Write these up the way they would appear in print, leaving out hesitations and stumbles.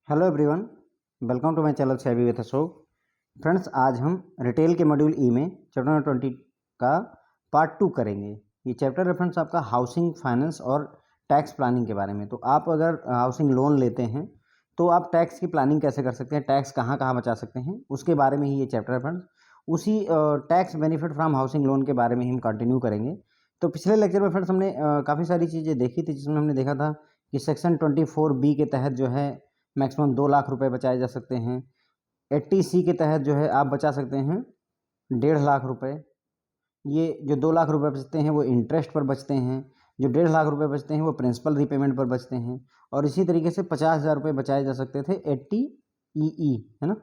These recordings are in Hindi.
Hello everyone, welcome to my channel SEBI with Ashok. Friends, आज हम रिटेल के मॉड्यूल ई में चैप्टर नंबर 20 का पार्ट 2 करेंगे। ये चैप्टर रेफरेंस आपका हाउसिंग फाइनेंस और टैक्स प्लानिंग के बारे में। तो आप अगर हाउसिंग लोन लेते हैं तो आप टैक्स की प्लानिंग कैसे कर सकते हैं, टैक्स कहाँ कहाँ बचा सकते हैं, उसके बारे में ही ये चैप्टर है फ्रेंड्स। उसी tax benefit from housing loan के बारे में ही हम कंटिन्यू करेंगे। तो पिछले लेक्चर में फ्रेंड्स हमने काफ़ी सारी चीज़ें देखी थी, जिसमें हमने देखा था कि सेक्शन 24B के तहत जो है मैक्सिमम 2 लाख रुपए बचाए जा सकते हैं। 80C के तहत जो है आप बचा सकते हैं 1.5 लाख रुपए। ये जो 2 लाख रुपए बचते हैं वो इंटरेस्ट पर बचते हैं, जो 1.5 लाख रुपए बचते हैं वो प्रिंसिपल रीपेमेंट पर बचते हैं। और इसी तरीके से 50,000 रुपये बचाए जा सकते थे 80EE, है ना,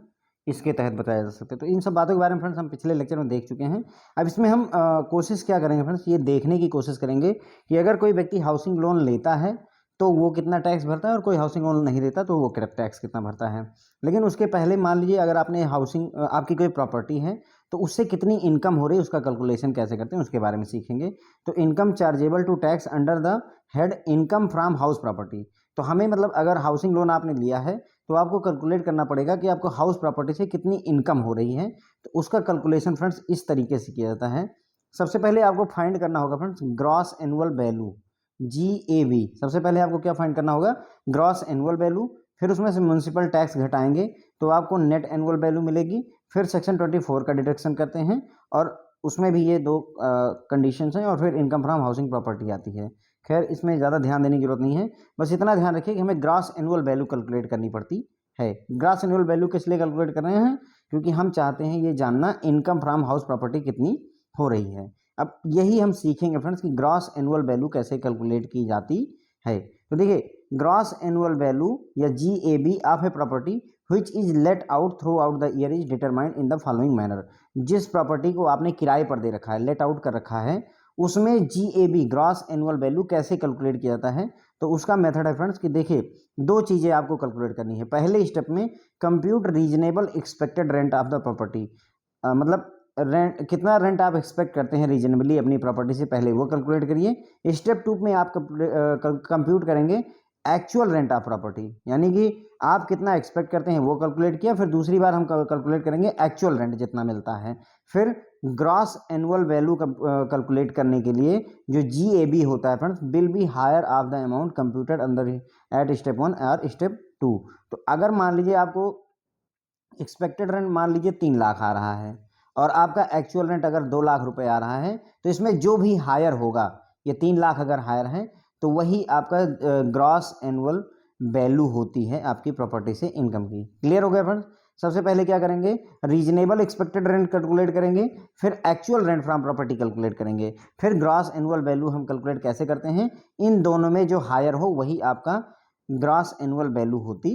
इसके तहत बचाए जा सकते। तो इन सब बातों के बारे में फ्रेंड्स हम पिछले लेक्चर में देख चुके हैं। अब इसमें हम कोशिश क्या करेंगे फ्रेंड्स, ये देखने की कोशिश करेंगे कि अगर कोई व्यक्ति हाउसिंग लोन लेता है तो वो कितना टैक्स भरता है और कोई हाउसिंग लोन नहीं देता तो वो टैक्स कितना भरता है। लेकिन उसके पहले मान लीजिए अगर आपने आपकी कोई प्रॉपर्टी है तो उससे कितनी इनकम हो रही है उसका कैलकुलेशन कैसे करते हैं उसके बारे में सीखेंगे। तो income chargeable to tax under the head income from house property. तो हमें मतलब अगर हाउसिंग लोन आपने लिया है तो आपको कैलकुलेट करना पड़ेगा कि आपको हाउस प्रॉपर्टी से कितनी इनकम हो रही है। तो उसका कैलकुलेशन फ्रेंड्स इस तरीके से किया जाता है। सबसे पहले आपको फाइंड करना होगा friends gross annual value, GAV। सबसे पहले आपको क्या फाइंड करना होगा, ग्रॉस एनुअल वैल्यू। फिर उसमें से म्यूनसिपल टैक्स घटाएंगे तो आपको नेट एनुअल वैल्यू मिलेगी। फिर सेक्शन 24 का डिडक्शन करते हैं और उसमें भी ये दो कंडीशंस हैं। और फिर इनकम फ्रॉम हाउसिंग प्रॉपर्टी आती है। खैर, इसमें ज़्यादा ध्यान देने की जरूरत नहीं है, बस इतना ध्यान रखिए कि हमें ग्रॉस एनुअल वैल्यू कैलकुलेट करनी पड़ती है। ग्रॉस एनुअल वैल्यू किस लिए कैलकुलेट कर रहे हैं, क्योंकि हम चाहते हैं ये जानना इनकम फ्रॉम हाउस प्रॉपर्टी कितनी हो रही है। अब यही हम सीखेंगे फ्रेंड्स कि ग्रॉस एनुअल वैल्यू कैसे कैलकुलेट की जाती है। तो देखिए, ग्रॉस एनुअल वैल्यू या GAV of a property which is let out through out the year is determined in the following manner. जिस प्रॉपर्टी को आपने किराए पर दे रखा है, लेट आउट कर रखा है, उसमें GAV ग्रॉस एनुअल वैल्यू कैसे कैलकुलेट किया जाता है। तो उसका मेथड है फ्रेंड्स कि देखिए, दो चीज़ें आपको कैलकुलेट करनी है। पहले स्टेप में compute reasonable expected rent of the property, मतलब रेंट, कितना रेंट आप एक्सपेक्ट करते हैं रीजनेबली अपनी प्रॉपर्टी से, पहले वो कैलकुलेट करिए। स्टेप 2 में आप कंप्यूट करेंगे एक्चुअल रेंट ऑफ प्रॉपर्टी, यानी कि आप कितना एक्सपेक्ट करते हैं वो कैलकुलेट किया। फिर दूसरी बार हम कैलकुलेट करेंगे एक्चुअल रेंट जितना मिलता है। फिर ग्रॉस एनुअल वैल्यू कैलकुलेट करने के लिए जो GAV होता है friends, will be higher of the amount computed under at step 1 और स्टेप 2। तो अगर मान लीजिए आपको एक्सपेक्टेड रेंट मान लीजिए 3 लाख आ रहा है और आपका एक्चुअल रेंट अगर 2 लाख रुपए आ रहा है, तो इसमें जो भी हायर होगा, ये 3 लाख अगर हायर है तो वही आपका ग्रॉस एनुअल वैल्यू होती है आपकी प्रॉपर्टी से इनकम की। क्लियर हो गया फ्रेंड्स। सबसे पहले क्या करेंगे, रीजनेबल एक्सपेक्टेड रेंट कैलकुलेट करेंगे, फिर actual rent from property calculate करेंगे, फिर ग्रॉस एनुअल वैल्यू हम कैलकुलेट कैसे करते हैं, इन दोनों में जो हायर हो वही आपका ग्रॉस एनुअल वैल्यू होती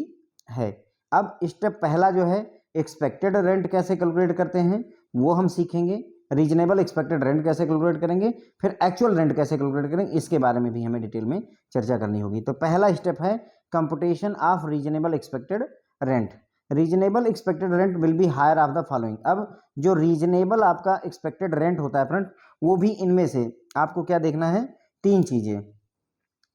है। अब स्टेप पहला जो है, एक्सपेक्टेड रेंट कैसे कैलकुलेट करते हैं वो हम सीखेंगे। रीजनेबल एक्सपेक्टेड रेंट कैसे कैलकुलेट करेंगे, फिर एक्चुअल रेंट कैसे कैलकुलेट करेंगे, इसके बारे में भी हमें डिटेल में चर्चा करनी होगी। तो पहला स्टेप है computation of reasonable expected rent. Reasonable expected rent will be higher of the following. अब जो रीजनेबल आपका एक्सपेक्टेड रेंट होता है फ्रेंड, वो भी इनमें से आपको क्या देखना है, 3 चीजें।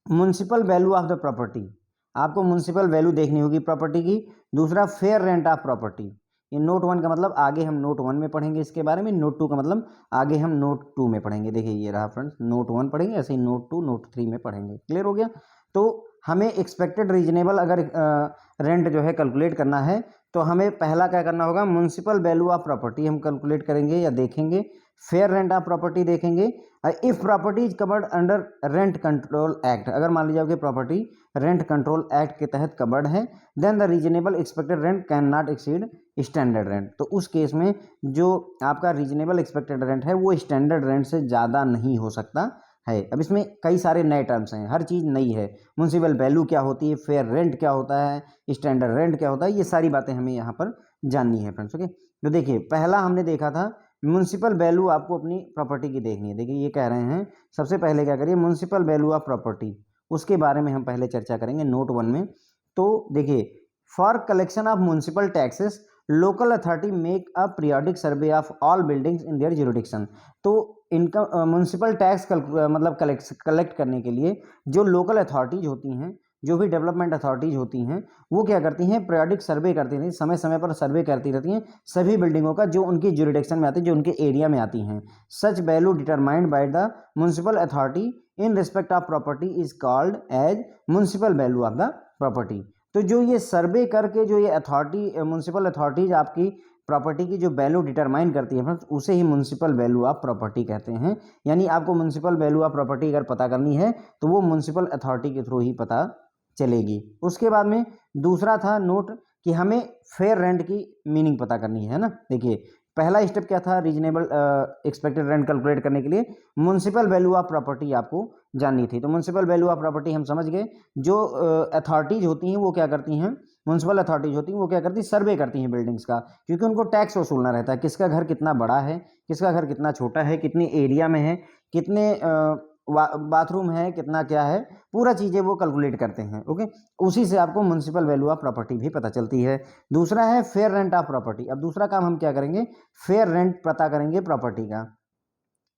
Municipal value of the property, आपको म्युनिसिपल वैल्यू देखनी होगी प्रॉपर्टी की। दूसरा, फेयर रेंट ऑफ प्रॉपर्टी। ये नोट 1 का मतलब आगे हम नोट 1 में पढ़ेंगे इसके बारे में, नोट 2 का मतलब आगे हम नोट 2 में पढ़ेंगे। देखिए ये रहा फ्रेंड्स, नोट 1 पढ़ेंगे, ऐसे ही नोट 2 नोट 3 में पढ़ेंगे। क्लियर हो गया। तो हमें एक्सपेक्टेड रीजनेबल अगर रेंट जो है कैलकुलेट करना है तो हमें पहला क्या करना होगा, म्युनिसिपल वैल्यू ऑफ प्रॉपर्टी हम कैलकुलेट करेंगे या देखेंगे। फेयर रेंट ऑफ प्रॉपर्टी देखेंगे। If property is covered under rent control act, अगर मान लीजिए आपकी प्रॉपर्टी रेंट कंट्रोल एक्ट के तहत कवर्ड है, then the reasonable expected rent can not exceed standard rent. तो उस केस में जो आपका रीजनेबल एक्सपेक्टेड रेंट है वो स्टैंडर्ड रेंट से ज़्यादा नहीं हो सकता है। अब इसमें कई सारे नए टर्म्स हैं, हर चीज़ नई है। म्युनिसिपल वैल्यू क्या होती है, फेयर रेंट क्या होता है, स्टैंडर्ड रेंट क्या होता है, ये सारी बातें हमें यहाँ पर जाननी है फ्रेंड्स। ओके, तो देखिए पहला हमने देखा था म्युनिसिपल वैल्यू आपको अपनी प्रॉपर्टी की देखनी है। देखिए ये कह रहे हैं सबसे पहले क्या करिए, म्युनिसिपल वैल्यू ऑफ प्रॉपर्टी, उसके बारे में हम पहले चर्चा करेंगे नोट 1 में। तो देखिए, for collection of municipal taxes local authority make a periodic survey of all buildings in their jurisdiction. तो इनकम म्युनिसिपल टैक्स मतलब कलेक्ट करने के लिए जो लोकल अथॉरिटीज होती हैं, जो भी डेवलपमेंट अथॉरिटीज़ होती हैं वो क्या करती हैं, पीरियोडिक सर्वे करती रहती हैं, समय समय पर सर्वे करती रहती हैं सभी बिल्डिंगों का जो उनकी ज्यूरिडिक्शन में आती है, जो उनके एरिया में आती हैं। Such value determined by the municipal authority in respect of property is called as municipal value of the property. तो जो ये सर्वे करके जो ये अथॉरिटी म्युनिसिपल अथॉरिटीज आपकी प्रॉपर्टी की जो वैल्यू डिटरमाइन करती है फ्रेंड्स, उसे ही म्युनिसिपल वैल्यू ऑफ प्रॉपर्टी कहते हैं। यानी आपको म्युनिसिपल वैल्यू ऑफ प्रॉपर्टी अगर पता करनी है तो वो म्युनिसिपल अथॉरिटी के थ्रू ही पता चलेगी। उसके बाद में दूसरा था नोट कि हमें फेयर रेंट की मीनिंग पता करनी है ना। देखिए पहला स्टेप क्या था, रीजनेबल एक्सपेक्टेड रेंट कैलकुलेट करने के लिए म्युनिसिपल वैल्यू ऑफ प्रॉपर्टी आपको जाननी थी। तो म्युनिसिपल वैल्यू ऑफ प्रॉपर्टी हम समझ गए। जो अथॉरिटीज होती हैं वो क्या करती हैं, म्युनिसिपल अथॉरिटीज होती हैं वो क्या करती हैं, सर्वे करती हैं बिल्डिंग्स का, क्योंकि उनको टैक्स वसूलना रहता है। किसका घर कितना बड़ा है, किसका घर कितना छोटा है, कितने एरिया में है, कितने बाथरूम है, कितना क्या है, पूरा चीज़ें वो कैलकुलेट करते हैं। ओके, उसी से आपको म्युनिसिपल वैल्यू ऑफ प्रॉपर्टी भी पता चलती है। दूसरा है फेयर रेंट ऑफ प्रॉपर्टी। अब दूसरा काम हम क्या करेंगे, फेयर रेंट पता करेंगे प्रॉपर्टी का।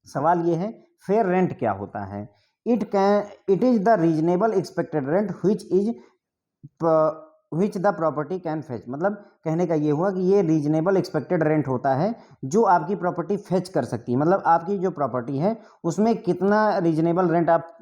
सवाल ये है फेयर रेंट क्या होता है। It is the reasonable expected rent which the property can fetch. मतलब कहने का ये हुआ कि ये रीजनेबल एक्सपेक्टेड रेंट होता है जो आपकी प्रॉपर्टी फेच कर सकती है। मतलब आपकी जो प्रॉपर्टी है उसमें कितना रीजनेबल रेंट आप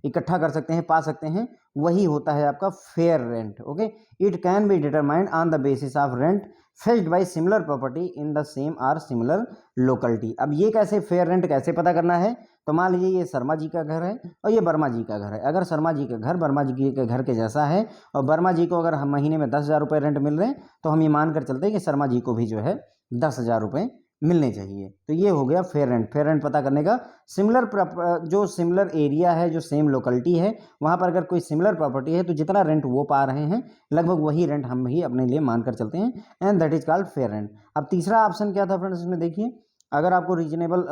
इकट्ठा कर सकते हैं, पा सकते हैं, वही होता है आपका fair rent. Okay, it can be determined on the basis of rent fetched by similar property in the same or similar locality. अब ये कैसे फेयर रेंट कैसे पता करना है, तो मान लीजिए ये शर्मा जी का घर है और ये वर्मा जी का घर है। अगर शर्मा जी का घर वर्मा जी के घर के जैसा है और वर्मा जी को अगर हम महीने में 10,000 रुपये रेंट मिल रहे हैं तो हम ये मान कर चलते हैं कि शर्मा जी को भी जो है 10,000 रुपये मिलने चाहिए। तो ये हो गया फेयर रेंट। फेयर रेंट पता करने का सिमिलर जो सिमिलर एरिया है, जो सेम लोकेलिटी है, वहाँ पर अगर कोई सिमिलर प्रॉपर्टी है तो जितना रेंट वो पा रहे हैं लगभग वही रेंट हम भी अपने लिए मान कर चलते हैं, and that is called fair rent. अब तीसरा ऑप्शन क्या था फ्रेंड्स, इसमें देखिए अगर आपको रीजनेबल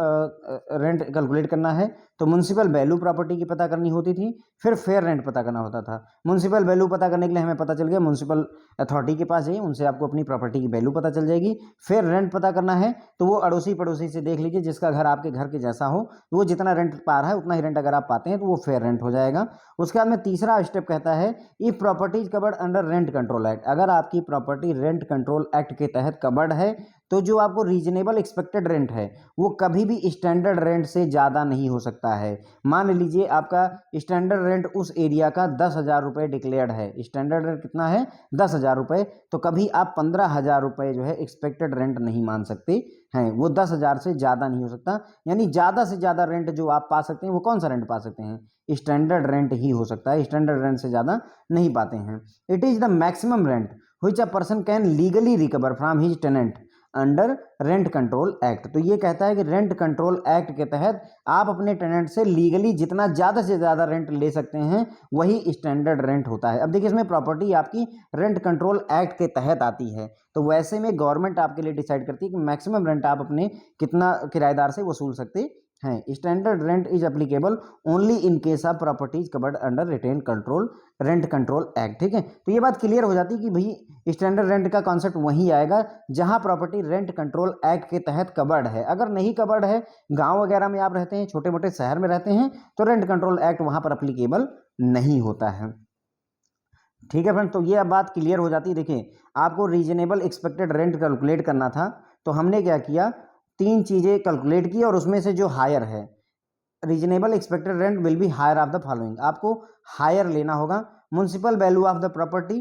रेंट कैलकुलेट करना है तो म्युनिसिपल वैल्यू प्रॉपर्टी की पता करनी होती थी, फिर फेयर रेंट पता करना होता था। म्युनिसिपल वैल्यू पता करने के लिए हमें पता चल गया म्युनिसिपल अथॉरिटी के पास जाइए, उनसे आपको अपनी प्रॉपर्टी की वैल्यू पता चल जाएगी। फेयर रेंट पता करना है तो वो अड़ोसी पड़ोसी से देख लीजिए, जिसका घर आपके घर के जैसा हो, वो जितना रेंट पा रहा है उतना ही रेंट अगर आप पाते हैं तो वो फेयर रेंट हो जाएगा। उसके बाद में तीसरा स्टेप कहता है if property covered under rent control act. अगर आपकी प्रॉपर्टी रेंट कंट्रोल एक्ट के तहत कवर्ड है तो जो आपको रीजनेबल एक्सपेक्टेड रेंट है वो कभी भी स्टैंडर्ड रेंट से ज़्यादा नहीं हो सकता है। मान लीजिए आपका स्टैंडर्ड रेंट उस एरिया का 10,000 रुपये डिक्लेयर्ड है, स्टैंडर्ड रेंट कितना है 10,000 रुपये, तो कभी आप 15,000 रुपये जो है एक्सपेक्टेड रेंट नहीं मान सकते हैं, वो 10,000 से ज़्यादा नहीं हो सकता। यानी ज़्यादा से ज़्यादा रेंट जो आप पा सकते हैं वो कौन सा रेंट पा सकते हैं, स्टैंडर्ड रेंट ही हो सकता है, स्टैंडर्ड रेंट से ज़्यादा नहीं पाते हैं। It is the maximum rent which a person can legally recover from his tenant under rent control act. तो ये कहता है कि रेंट कंट्रोल एक्ट के तहत आप अपने टेनेंट से लीगली जितना ज़्यादा से ज़्यादा रेंट ले सकते हैं वही स्टैंडर्ड रेंट होता है। अब देखिए इसमें प्रॉपर्टी आपकी रेंट कंट्रोल एक्ट के तहत आती है, तो वैसे में गवर्नमेंट आपके लिए डिसाइड करती है कि मैक्सिमम रेंट आप अपने कितना किराएदार से वसूल सकते हैं। Standard rent is applicable only in case of properties covered under written control rent control act. ठीक है, तो ये बात क्लियर हो जाती है कि भाई स्टैंडर्ड रेंट का कॉन्सेप्ट वहीं आएगा जहां प्रॉपर्टी रेंट कंट्रोल एक्ट के तहत कवर्ड है। अगर नहीं कवर्ड है, गांव वगैरह में आप रहते हैं, छोटे मोटे शहर में रहते हैं, तो रेंट कंट्रोल एक्ट वहां पर अप्लीकेबल नहीं होता है। ठीक है फ्रेंड, तो ये अब बात क्लियर हो जाती है। देखिए आपको रीजनेबल एक्सपेक्टेड रेंट कैलकुलेट करना था, तो हमने क्या किया, तीन चीज़ें कैलकुलेट की और उसमें से जो हायर है, reasonable expected rent will be higher of the following. आपको हायर लेना होगा municipal value of the property,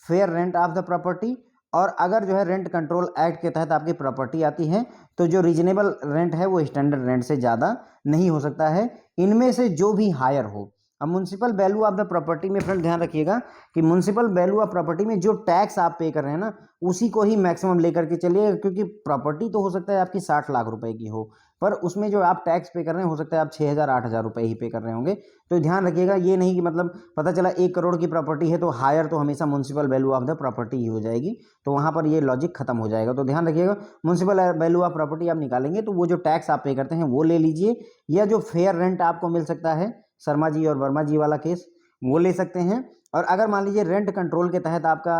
fair rent of the property, और अगर जो है रेंट कंट्रोल एक्ट के तहत आपकी प्रॉपर्टी आती है तो जो रीजनेबल रेंट है वो स्टैंडर्ड रेंट से ज़्यादा नहीं हो सकता है। इनमें से जो भी हायर हो। अब municipal value of the property में फ्रेंड ध्यान रखिएगा कि म्युनिसिपल वैल्यू ऑफ प्रॉपर्टी में जो टैक्स आप पे कर रहे हैं ना उसी को ही मैक्सिमम लेकर के चलिए, क्योंकि प्रॉपर्टी तो हो सकता है आपकी 60 लाख रुपए की हो, पर उसमें जो आप टैक्स पे कर रहे हैं हो सकता है आप 6,000 8,000 रुपये ही पे कर रहे होंगे। तो ध्यान रखिएगा, ये नहीं कि मतलब पता चला 1 करोड़ की प्रॉपर्टी है तो हायर तो हमेशा municipal value of the property ही हो जाएगी, तो वहाँ पर ये लॉजिक खत्म हो जाएगा। तो ध्यान रखिएगा म्युनिसिपल वैल्यू ऑफ प्रॉपर्टी आप निकालेंगे तो वो जो टैक्स आप पे करते हैं वो ले लीजिए, या जो फेयर रेंट आपको मिल सकता है शर्मा जी और वर्मा जी वाला केस वो ले सकते हैं। और अगर मान लीजिए रेंट कंट्रोल के तहत आपका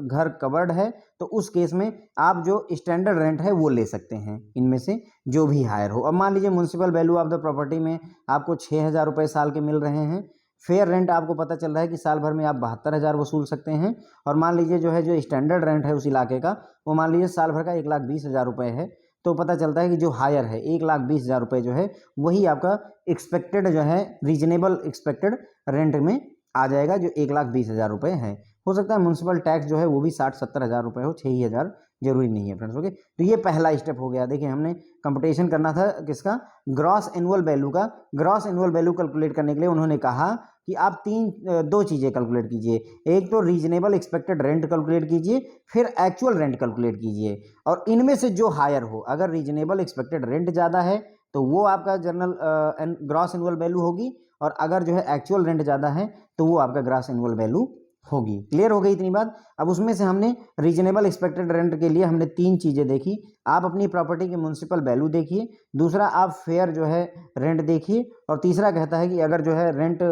घर कवर्ड है तो उस केस में आप जो स्टैंडर्ड रेंट है वो ले सकते हैं, इनमें से जो भी हायर हो। अब मान लीजिए municipal value of the property में आपको 6,000 रुपये साल के मिल रहे हैं, फेयर रेंट आपको पता चल रहा है कि साल भर में आप 72,000 वसूल सकते हैं। और मान लीजिए जो है जो स्टैंडर्ड रेंट है उस इलाके का, वो मान लीजिए साल भर का 1,20,000 रुपये है, तो पता चलता है कि जो हायर है 1,20,000 रुपये जो है वही आपका एक्सपेक्टेड जो है रीजनेबल एक्सपेक्टेड रेंट में आ जाएगा, जो 1,20,000 रुपये है। हो सकता है म्यूनसिपल टैक्स जो है वो भी 60-70,000 रुपये हो, 6,000 जरूरी नहीं है फ्रेंड्स। ओके, तो ये पहला स्टेप हो गया। देखिए हमने कंपटीशन करना था किसका, ग्रॉस एनुअल वैल्यू का। ग्रॉस एनुअल वैल्यू कैलकुलेट करने के लिए उन्होंने कहा कि आप दो चीज़ें कैलकुलेट कीजिए, एक तो रीजनेबल एक्सपेक्टेड रेंट कैलकुलेट कीजिए, फिर एक्चुअल रेंट कैलकुलेट कीजिए, और इनमें से जो हायर हो, अगर रीजनेबल एक्सपेक्टेड रेंट ज़्यादा है तो वो आपका जनरल ग्रॉस एनुअल वैल्यू होगी, और अगर जो है एक्चुअल रेंट ज़्यादा है तो वो आपका ग्रॉस एनुअल वैल्यू होगी। क्लियर हो गई इतनी बात। अब उसमें से हमने रीजनेबल एक्सपेक्टेड रेंट के लिए हमने तीन चीज़ें देखी। आप अपनी प्रॉपर्टी की म्यूनसिपल वैल्यू देखिए, दूसरा आप फेयर जो है रेंट देखिए, और तीसरा कहता है कि अगर जो है रेंट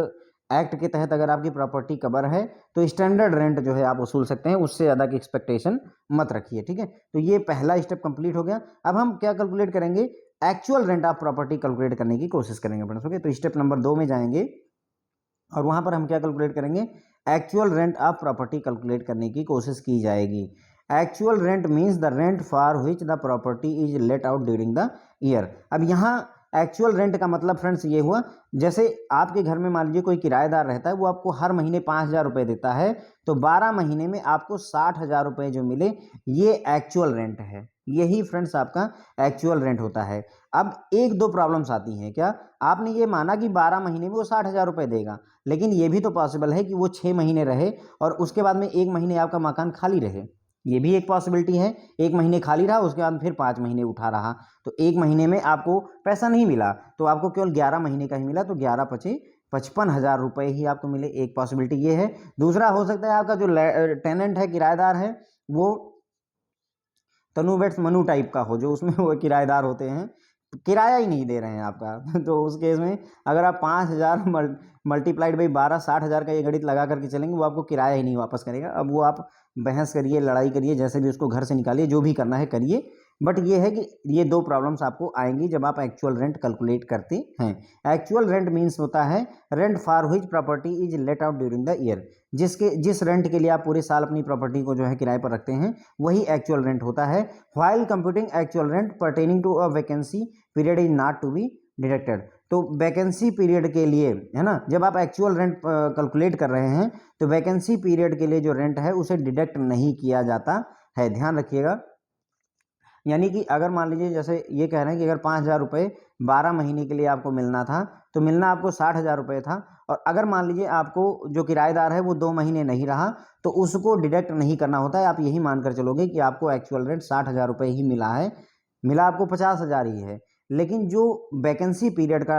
एक्ट के तहत अगर आपकी प्रॉपर्टी कवर है तो स्टैंडर्ड रेंट जो है आप वसूल सकते हैं, उससे ज़्यादा की एक्सपेक्टेशन मत रखिए। ठीक है, तो ये पहला स्टेप कंप्लीट हो गया। अब हम क्या कैलकुलेट करेंगे, actual rent of property calculate करने की कोशिश करेंगे फ्रेंड्स। ओके, तो स्टेप नंबर 2 में जाएंगे और वहां पर हम क्या कैलकुलेट करेंगे, actual rent of property calculate करने की कोशिश की जाएगी। Actual rent means the rent for which the property is let out during the year. अब यहाँ एक्चुअल रेंट का मतलब फ्रेंड्स ये हुआ, जैसे आपके घर में मान लीजिए कोई किराएदार रहता है, वो आपको हर महीने 5,000 रुपये देता है, तो 12 महीने में आपको 60,000 रुपये जो मिले, ये एक्चुअल रेंट है। यही फ्रेंड्स आपका एक्चुअल रेंट होता है। अब एक दो प्रॉब्लम्स आती हैं, क्या आपने ये माना कि 12 महीने में वो 60,000 रुपये देगा, लेकिन ये भी तो पॉसिबल है कि वो 6 महीने रहे और उसके बाद में 1 महीने आपका मकान खाली रहे। ये भी एक पॉसिबिलिटी है, 1 महीने खाली रहा, उसके बाद फिर 5 महीने उठा रहा, तो 1 महीने में आपको पैसा नहीं मिला, तो आपको केवल 11 महीने का ही मिला, तो 11 पचे 55,000 रुपये ही आपको मिले। एक पॉसिबिलिटी ये है। दूसरा हो सकता है आपका जो टेनेंट है, किराएदार है, वो तनु वेट्स मनु टाइप का हो, जो उसमें वो किराएदार होते हैं, किराया ही नहीं दे रहे हैं आपका तो उस केस में अगर आप 5,000 मल्टीप्लाइड बाई 12, 60,000 का ये गणित लगा करके चलेंगे, वो आपको किराया ही नहीं वापस करेगा। अब वो आप बहस करिए, लड़ाई करिए, जैसे भी उसको घर से निकालिए, जो भी करना है करिए, बट ये है कि ये दो प्रॉब्लम्स आपको आएंगी जब आप एक्चुअल रेंट कैलकुलेट करते हैं। एक्चुअल रेंट मीन्स होता है rent for which property is let out during the year. जिस रेंट के लिए आप पूरे साल अपनी प्रॉपर्टी को जो है किराए पर रखते हैं, वही एक्चुअल रेंट होता है। While computing actual rent pertaining to a vacancy period is not to be deducted. तो वैकेंसी पीरियड के लिए, है ना, जब आप एक्चुअल रेंट कैलकुलेट कर रहे हैं तो वैकेंसी पीरियड के लिए जो रेंट है उसे डिडक्ट नहीं किया जाता है, ध्यान रखिएगा। यानी कि अगर मान लीजिए जैसे ये कह रहे हैं कि अगर 5,000 रुपये 12 महीने के लिए आपको मिलना था, तो मिलना आपको 60,000 रुपये था, और अगर मान लीजिए आपको जो किराएदार है वो 2 महीने नहीं रहा, तो उसको डिडक्ट नहीं करना होता है। आप यही मानकर चलोगे कि आपको एक्चुअल रेंट 60,000 रुपये ही मिला है, मिला आपको 50,000 ही है, लेकिन जो वैकेंसी पीरियड का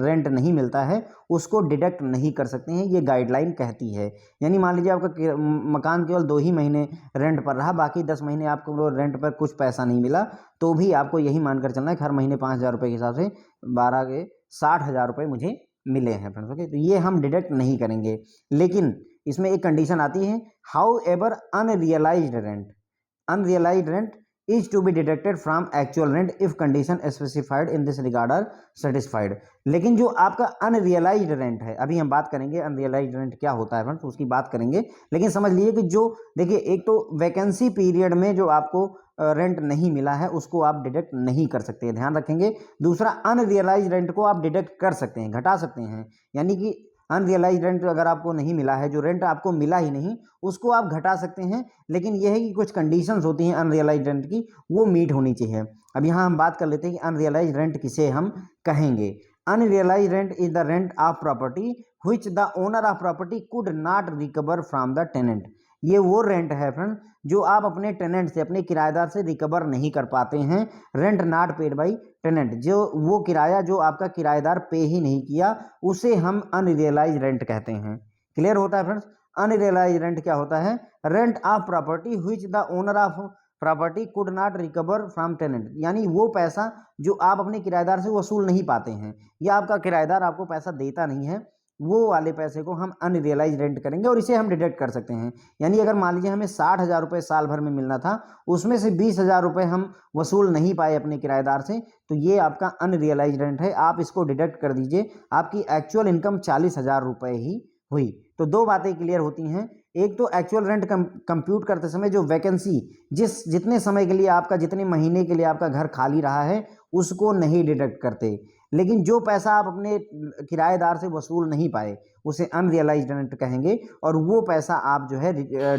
रेंट नहीं मिलता है उसको डिडक्ट नहीं कर सकते हैं, ये गाइडलाइन कहती है। यानी मान लीजिए आपका मकान केवल 2 ही महीने रेंट पर रहा, बाकी 10 महीने आपको रेंट पर कुछ पैसा नहीं मिला, तो भी आपको यही मानकर चलना है कि हर महीने 5,000 रुपये के हिसाब से 12 के 60,000 रुपये मुझे मिले हैं फ्रेंड्स। ओके, तो ये हम डिडक्ट नहीं करेंगे, लेकिन इसमें एक कंडीशन आती है, how ever unrealised rent is to be deducted from actual rent if condition specified in this regard are satisfied। लेकिन जो आपका अनरियलाइज्ड रेंट है, अभी हम बात करेंगे अनरियलाइज्ड रेंट क्या होता है फ्रेंड्स, उसकी बात करेंगे, लेकिन समझ लीजिए कि जो देखिए एक तो वैकेंसी पीरियड में जो आपको रेंट नहीं मिला है उसको आप डिडक्ट नहीं कर सकते हैं, ध्यान रखेंगे। दूसरा, अनरियलाइज्ड रेंट को आप डिडक्ट कर सकते हैं, घटा सकते हैं। यानी कि अनरियलाइज रेंट अगर आपको नहीं मिला है, जो रेंट आपको मिला ही नहीं, उसको आप घटा सकते हैं, लेकिन यह है कि कुछ कंडीशंस होती हैं अनरियलाइज रेंट की, वो मीट होनी चाहिए। अब यहाँ हम बात कर लेते हैं कि अनरियलाइज रेंट किसे हम कहेंगे। Unrealised rent is the rent of property which the owner of property could not recover from the tenant. ये वो रेंट है फ्रेंड जो आप अपने टेनेंट से, अपने किराएदार से रिकवर नहीं कर पाते हैं। Rent not paid by tenant, जो वो किराया जो आपका किराएदार पे ही नहीं किया, उसे हम अनरियलाइज रेंट कहते हैं। क्लियर होता है फ्रेंड्स। अनरियलाइज रेंट क्या होता है, rent of property which the owner of property could not recover from tenant, यानी वो पैसा जो आप अपने किराएदार से वसूल नहीं पाते हैं, या आपका किराएदार आपको पैसा देता नहीं है, वो वाले पैसे को हम अनरियलाइज रेंट करेंगे और इसे हम डिडक्ट कर सकते हैं। यानी अगर मान लीजिए हमें 60,000 रुपये साल भर में मिलना था, उसमें से 20,000 रुपये हम वसूल नहीं पाए अपने किराएदार से, तो ये आपका अनरियलाइज रेंट है, आप इसको डिडक्ट कर दीजिए, आपकी एक्चुअल इनकम 40,000 रुपये ही हुई। तो दो बातें क्लियर होती हैं, एक तो एक्चुअल रेंट कंप्यूट करते समय जो वैकेंसी जितने समय के लिए आपका, जितने महीने के लिए आपका घर खाली रहा है, उसको नहीं डिडक्ट करते, लेकिन जो पैसा आप अपने किराएदार से वसूल नहीं पाए उसे अनरियलाइज्ड रेंट कहेंगे, और वो पैसा आप जो है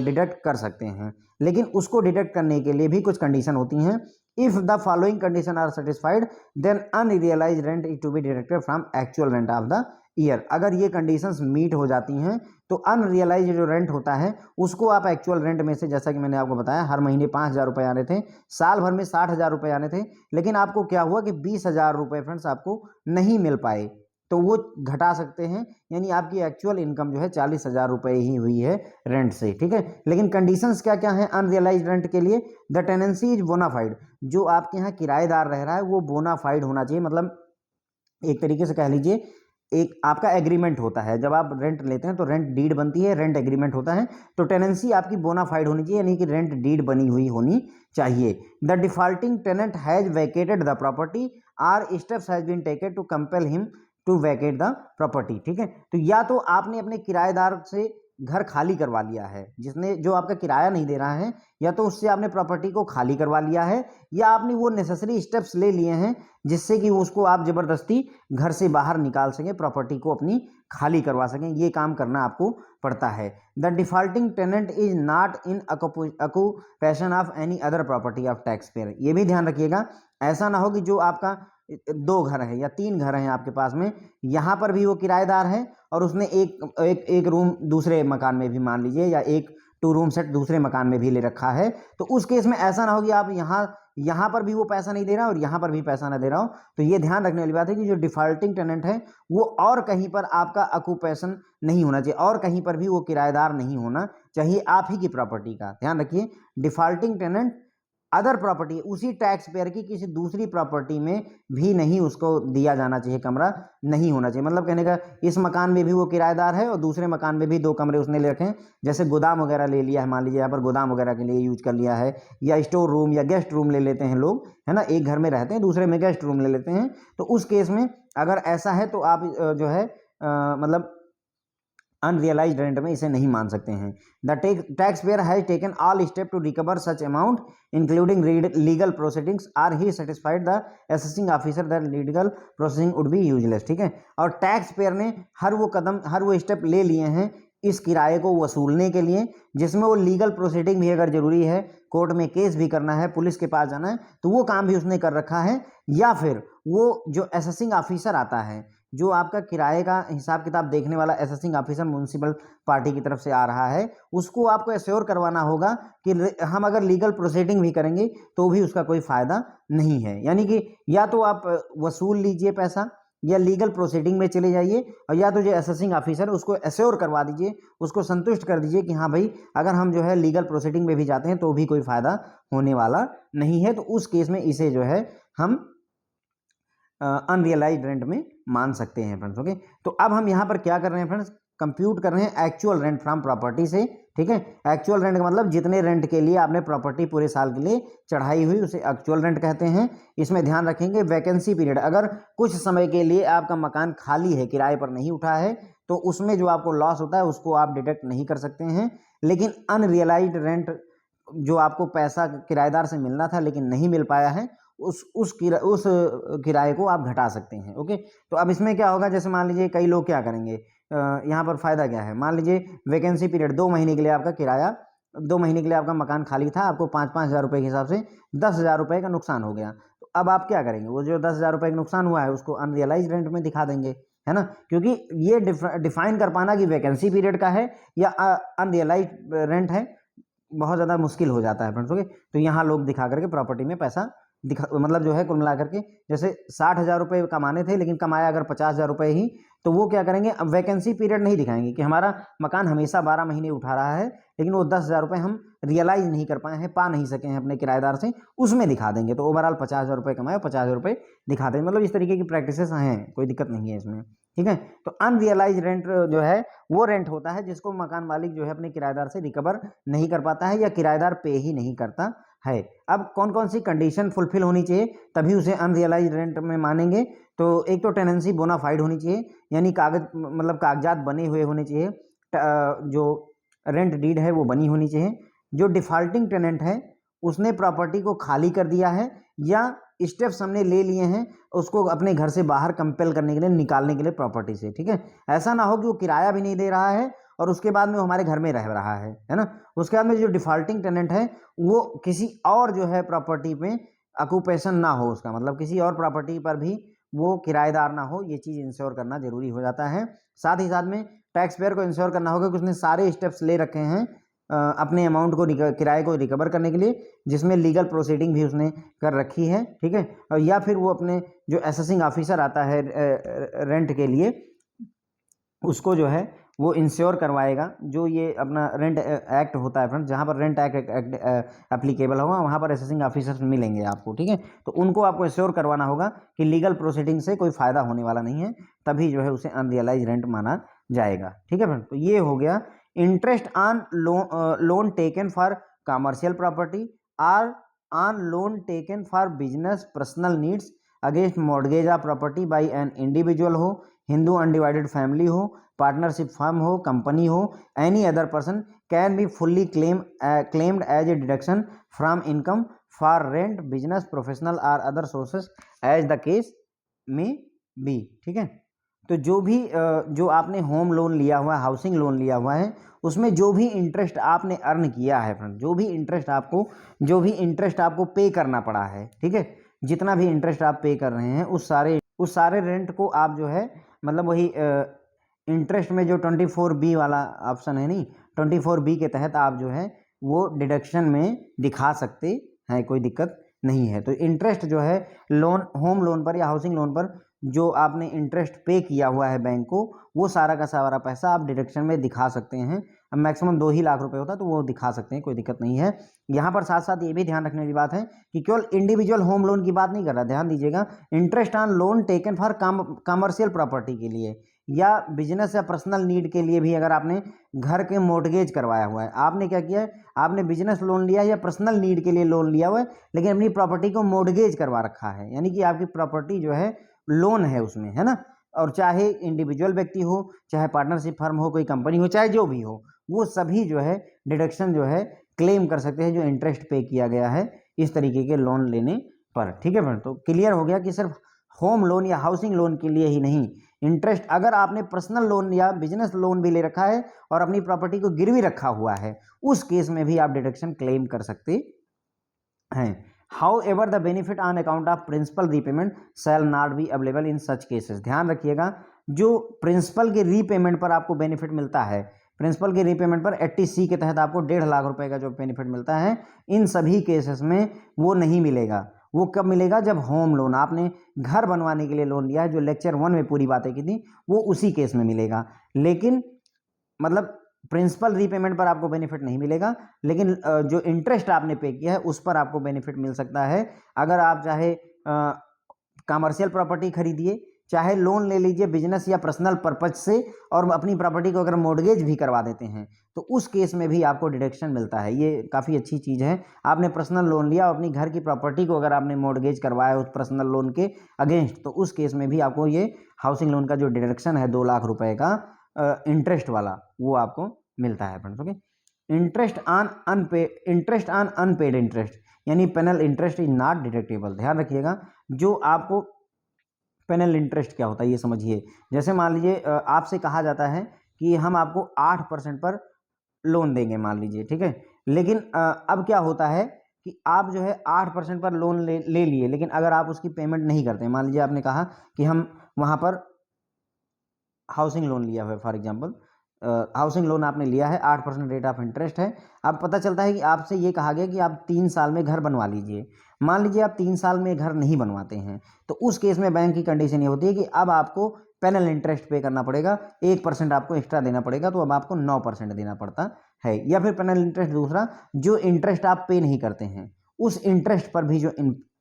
डिडक्ट कर सकते हैं। लेकिन उसको डिडक्ट करने के लिए भी कुछ कंडीशन होती हैं। If the following condition are satisfied then unrealised rent is to be deducted from actual rent of the year. अगर ये कंडीशंस मीट हो जाती हैं तो अनरियलाइज्ड जो रेंट होता है उसको आप एक्चुअल रेंट में से, जैसा कि मैंने आपको बताया, हर महीने 5,000 रुपये आने थे, साल भर में 60,000 रुपये आने थे, लेकिन आपको क्या हुआ कि 20,000 रुपये फ्रेंड्स आपको नहीं मिल पाए, तो वो घटा सकते हैं। यानी आपकी एक्चुअल इनकम जो है 40,000 रुपये ही हुई है रेंट से, ठीक है। लेकिन कंडीशंस क्या क्या हैं अनरियलाइज्ड रेंट के लिए? द टेनेंसी इज बोनाफाइड, जो आपके यहाँ किराएदार रह रहा है वो बोनाफाइड होना चाहिए, मतलब एक तरीके से कह लीजिए एक आपका एग्रीमेंट होता है, जब आप रेंट लेते हैं तो रेंट डीड बनती है, रेंट एग्रीमेंट होता है, तो टेनेंसी आपकी बोनाफाइड होनी चाहिए, यानी कि रेंट डीड बनी हुई होनी चाहिए। The defaulting tenant has vacated the property or steps has been taken to compel him to vacate the property, ठीक है। तो या तो आपने अपने किराएदार से घर खाली करवा लिया है, जिसने जो आपका किराया नहीं दे रहा है, या तो उससे आपने प्रॉपर्टी को खाली करवा लिया है, या आपने वो नेसेसरी स्टेप्स ले लिए हैं जिससे कि उसको आप जबरदस्ती घर से बाहर निकाल सकें, प्रॉपर्टी को अपनी खाली करवा सकें, ये काम करना आपको पड़ता है। The defaulting tenant is not in occupation of any other property of tax payer. ये भी ध्यान रखिएगा, ऐसा ना हो कि जो आपका 2 घर है या 3 घर हैं आपके पास में, यहाँ पर भी वो किराएदार है और उसने एक रूम दूसरे मकान में भी मान लीजिए, या एक 2 रूम सेट दूसरे मकान में भी ले रखा है, तो उस केस में ऐसा ना हो कि आप यहाँ पर भी वो पैसा नहीं दे रहा और यहाँ पर भी पैसा ना दे रहा हो। तो ये ध्यान रखने वाली बात है कि जो डिफॉल्टिंग टेनेंट है वो और कहीं पर आपका ऑक्यूपेशन नहीं होना चाहिए, और कहीं पर भी वो किराएदार नहीं होना चाहिए, आप ही की प्रॉपर्टी का ध्यान रखिए। डिफॉल्टिंग टेनेंट अदर प्रॉपर्टी, उसी टैक्स पेयर की किसी दूसरी प्रॉपर्टी में भी नहीं उसको दिया जाना चाहिए, कमरा नहीं होना चाहिए। मतलब कहने का इस मकान में भी वो किराएदार है और दूसरे मकान में भी 2 कमरे उसने ले रखे हैं, जैसे गोदाम वगैरह ले लिया है, मान लीजिए यहाँ पर गोदाम वगैरह के लिए यूज कर लिया है, या स्टोर रूम या गेस्ट रूम ले लेते हैं लोग, है ना, एक घर में रहते हैं दूसरे में गेस्ट रूम ले लेते हैं। तो उस केस में अगर ऐसा है तो आप जो है मतलब अनरियलाइज्ड रेंट में इसे नहीं मान सकते हैं। The tax payer has taken all step to recover such amount including legal proceedings or he satisfied the assessing officer that legal processing would be useless, ठीक है। और टैक्स पेयर ने हर वो स्टेप ले लिए हैं इस किराए को वसूलने के लिए, जिसमें वो लीगल प्रोसीडिंग भी अगर जरूरी है, कोर्ट में केस भी करना है, पुलिस के पास जाना है, तो वो काम भी उसने कर रखा है। या फिर वो जो असेसिंग ऑफिसर आता है, जो आपका किराए का हिसाब किताब देखने वाला असेसिंग ऑफिसर म्युनिसिपल पार्टी की तरफ से आ रहा है, उसको आपको एश्योर करवाना होगा कि हम अगर लीगल प्रोसीडिंग भी करेंगे तो भी उसका कोई फ़ायदा नहीं है। यानी कि या तो आप वसूल लीजिए पैसा, या लीगल प्रोसीडिंग में चले जाइए, और या तो जो असेसिंग ऑफिसर उसको एश्योर करवा दीजिए, उसको संतुष्ट कर दीजिए कि हाँ भाई अगर हम जो है लीगल प्रोसीडिंग में भी जाते हैं तो भी कोई फ़ायदा होने वाला नहीं है। तो उस केस में इसे जो है हम अनरियलाइज्ड रेंट में मान सकते हैं फ्रेंड्स, ओके। तो अब हम यहाँ पर क्या कर रहे हैं फ्रेंड्स, कंप्यूट कर रहे हैं एक्चुअल रेंट फ्रॉम प्रॉपर्टी से, ठीक है। एक्चुअल रेंट का मतलब जितने रेंट के लिए आपने प्रॉपर्टी पूरे साल के लिए चढ़ाई हुई उसे एक्चुअल रेंट कहते हैं। इसमें ध्यान रखेंगे वैकेंसी पीरियड, अगर कुछ समय के लिए आपका मकान खाली है, किराए पर नहीं उठा है, तो उसमें जो आपको लॉस होता है उसको आप डिडक्ट नहीं कर सकते हैं। लेकिन अनरियलाइज्ड रेंट, जो आपको पैसा किराएदार से मिलना था लेकिन नहीं मिल पाया है, उस किराए को आप घटा सकते हैं, ओके। तो अब इसमें क्या होगा, जैसे मान लीजिए कई लोग क्या करेंगे, यहाँ पर फ़ायदा क्या है, मान लीजिए वैकेंसी पीरियड 2 महीने के लिए आपका किराया, 2 महीने के लिए आपका मकान खाली था, आपको 5-5 हज़ार रुपये के हिसाब से 10,000 रुपये का नुकसान हो गया। तो अब आप क्या करेंगे, वो जो 10,000 रुपये का नुकसान हुआ है उसको अनरियलाइज रेंट में दिखा देंगे, है ना, क्योंकि ये डिफाइन कर पाना कि वैकेंसी पीरियड का है या अनरियलाइज रेंट है बहुत ज़्यादा मुश्किल हो जाता है फ्रेंड्स, ओके। तो यहाँ लोग दिखा करके प्रॉपर्टी में पैसा मतलब जो है कुल मिलाकर के जैसे 60,000 रुपये कमाने थे लेकिन कमाया अगर 50,000 रुपये ही, तो वो क्या करेंगे, अब वैकेंसी पीरियड नहीं दिखाएंगे कि हमारा मकान हमेशा 12 महीने उठा रहा है लेकिन वो 10,000 रुपये हम रियलाइज नहीं कर पाए हैं, पा नहीं सके हैं अपने किराएदार से, उसमें दिखा देंगे। तो ओवरऑल 50,000 रुपये कमाए, 50,000 रुपये दिखा देंगे। मतलब इस तरीके की प्रैक्टिसेस हैं, कोई दिक्कत नहीं है इसमें, ठीक है। तो अनरियलाइज रेंट जो है वो रेंट होता है जिसको मकान मालिक जो है अपने किराएदार से रिकवर नहीं कर पाता है या किराएदार पे ही नहीं करता है। अब कौन कौन सी कंडीशन फुलफिल होनी चाहिए तभी उसे अनरियलाइज रेंट में मानेंगे? तो एक तो टेनेंसी बोनाफाइड होनी चाहिए, यानी कागज मतलब कागजात बने हुए होने चाहिए, जो रेंट डीड है वो बनी होनी चाहिए। जो डिफॉल्टिंग टेनेंट है उसने प्रॉपर्टी को खाली कर दिया है या स्टेप्स हमने ले लिए हैं उसको अपने घर से बाहर कंपेल करने के लिए, निकालने के लिए प्रॉपर्टी से, ठीक है। ऐसा ना हो कि वो किराया भी नहीं दे रहा है और उसके बाद में वो हमारे घर में रह रहा है ना। उसके बाद में जो डिफॉल्टिंग टेनेंट है वो किसी और जो है प्रॉपर्टी पे ऑक्यूपेशन ना हो उसका, मतलब किसी और प्रॉपर्टी पर भी वो किराएदार ना हो, ये चीज़ इंश्योर करना जरूरी हो जाता है। साथ ही साथ में टैक्स पेयर को इंश्योर करना होगा कि उसने सारे स्टेप्स ले रखे हैं अपने अमाउंट को किराए को रिकवर करने के लिए, जिसमें लीगल प्रोसीडिंग भी उसने कर रखी है, ठीक है। और या फिर वो अपने जो असेसिंग ऑफिसर आता है रेंट के लिए उसको जो है वो इंश्योर करवाएगा। जो ये अपना रेंट एक्ट होता है फ्रेंड, जहाँ पर रेंट एक्ट एप्लीकेबल होगा वहाँ पर असेसिंग ऑफिसर्स मिलेंगे आपको, ठीक है। तो उनको आपको इंश्योर करवाना होगा कि लीगल प्रोसीडिंग से कोई फ़ायदा होने वाला नहीं है, तभी जो है उसे अनरियलाइज रेंट माना जाएगा, ठीक है फ्रेंड। तो ये हो गया interest on loan taken for commercial property or on loan taken for business personal needs against mortgage of property by an individual हो, हिंदू अनडिवाइडेड फैमिली हो, पार्टनरशिप फर्म हो, कंपनी हो, any other person can be fully claimed as a deduction from income for rent business professional or other sources as the case में बी, ठीक है। तो जो भी जो आपने होम लोन लिया हुआ है, हाउसिंग लोन लिया हुआ है, उसमें जो भी इंटरेस्ट आपने अर्न किया है फ्रेंड, जो भी इंटरेस्ट आपको पे करना पड़ा है, ठीक है, जितना भी इंटरेस्ट आप पे कर रहे हैं उस सारे रेंट को आप जो है मतलब वही इंटरेस्ट में जो 24B वाला ऑप्शन है नहीं, 24B के तहत आप जो है वो डिडक्शन में दिखा सकते हैं, कोई दिक्कत नहीं है। तो इंटरेस्ट जो है लोन, होम लोन पर या हाउसिंग लोन पर जो आपने इंटरेस्ट पे किया हुआ है बैंक को, वो सारा का सारा पैसा आप डिडक्शन में दिखा सकते हैं। अब मैक्सिमम 2 ही लाख रुपए होता है तो वो दिखा सकते हैं, कोई दिक्कत नहीं है। यहाँ पर साथ साथ ये भी ध्यान रखने की बात है कि केवल इंडिविजुअल होम लोन की बात नहीं कर रहा, ध्यान दीजिएगा। Interest on loan taken for commercial property के लिए या बिजनेस या पर्सनल नीड के लिए भी, अगर आपने घर के मोर्टगेज करवाया हुआ है, आपने क्या किया है, आपने बिजनेस लोन लिया है या पर्सनल नीड के लिए लोन लिया हुआ है लेकिन अपनी प्रॉपर्टी को मोर्टगेज करवा रखा है, यानी कि आपकी प्रॉपर्टी जो है लोन है उसमें, है ना। और चाहे इंडिविजुअल व्यक्ति हो, चाहे पार्टनरशिप फर्म हो, कोई कंपनी हो, चाहे जो भी हो, वो सभी जो है डिडक्शन जो है क्लेम कर सकते हैं जो इंटरेस्ट पे किया गया है इस तरीके के लोन लेने पर, ठीक है फ्रेंड। तो क्लियर हो गया कि सिर्फ होम लोन या हाउसिंग लोन के लिए ही नहीं, इंटरेस्ट अगर आपने पर्सनल लोन या बिजनेस लोन भी ले रखा है और अपनी प्रॉपर्टी को गिरवी रखा हुआ है, उस केस में भी आप डिडक्शन क्लेम कर सकते हैं। However, the benefit on account of principal repayment shall not be available in such cases। ध्यान रखिएगा, जो प्रिंसिपल के रीपेमेंट पर आपको बेनिफिट मिलता है, प्रिंसिपल के रीपेमेंट पर 80C के तहत आपको 1.5 लाख रुपए का जो बेनिफिट मिलता है, इन सभी केसेस में वो नहीं मिलेगा। वो कब मिलेगा, जब होम लोन, आपने घर बनवाने के लिए लोन लिया है, जो लेक्चर 1 में पूरी बातें की थी, वो उसी केस में मिलेगा। लेकिन मतलब प्रिंसिपल रीपेमेंट पर आपको बेनिफिट नहीं मिलेगा, लेकिन जो इंटरेस्ट आपने पे किया है उस पर आपको बेनिफिट मिल सकता है। अगर आप चाहे कमर्शियल प्रॉपर्टी खरीदिए, चाहे लोन ले लीजिए बिजनेस या पर्सनल पर्पज से, और अपनी प्रॉपर्टी को अगर मॉर्गेज भी करवा देते हैं तो उस केस में भी आपको डिडक्शन मिलता है। ये काफ़ी अच्छी चीज़ है। आपने पर्सनल लोन लिया और अपनी घर की प्रॉपर्टी को अगर आपने मॉर्गेज करवाया उस पर्सनल लोन के अगेंस्ट, तो उस केस में भी आपको ये हाउसिंग लोन का जो डिडक्शन है 2 लाख रुपए का इंटरेस्ट वाला, वो आपको मिलता है friends, okay. Interest on unpaid interest यानी penal interest is not deductible. ध्यान रखिएगा, जो आपको पेनल इंटरेस्ट क्या होता है ये समझिए। जैसे मान लीजिए आपसे कहा जाता है कि हम आपको 8% पर लोन देंगे, मान लीजिए, ठीक है। लेकिन अब क्या होता है कि आप जो है 8% पर लोन ले लिए, लेकिन अगर आप उसकी पेमेंट नहीं करते, मान लीजिए आपने कहा कि हम वहाँ पर हाउसिंग लोन लिया हुआ है फॉर एग्जांपल, हाउसिंग लोन आपने लिया है, 8% रेट ऑफ इंटरेस्ट है। अब पता चलता है कि आपसे ये कहा गया कि आप 3 साल में घर बनवा लीजिए। मान लीजिए आप 3 साल में घर नहीं बनवाते हैं, तो उस केस में बैंक की कंडीशन ये होती है कि अब आपको पेनल इंटरेस्ट पे करना पड़ेगा, 1% आपको एक्स्ट्रा देना पड़ेगा, तो अब आपको 9% देना पड़ता है। या फिर पेनल इंटरेस्ट दूसरा, जो इंटरेस्ट आप पे नहीं करते हैं उस इंटरेस्ट पर भी जो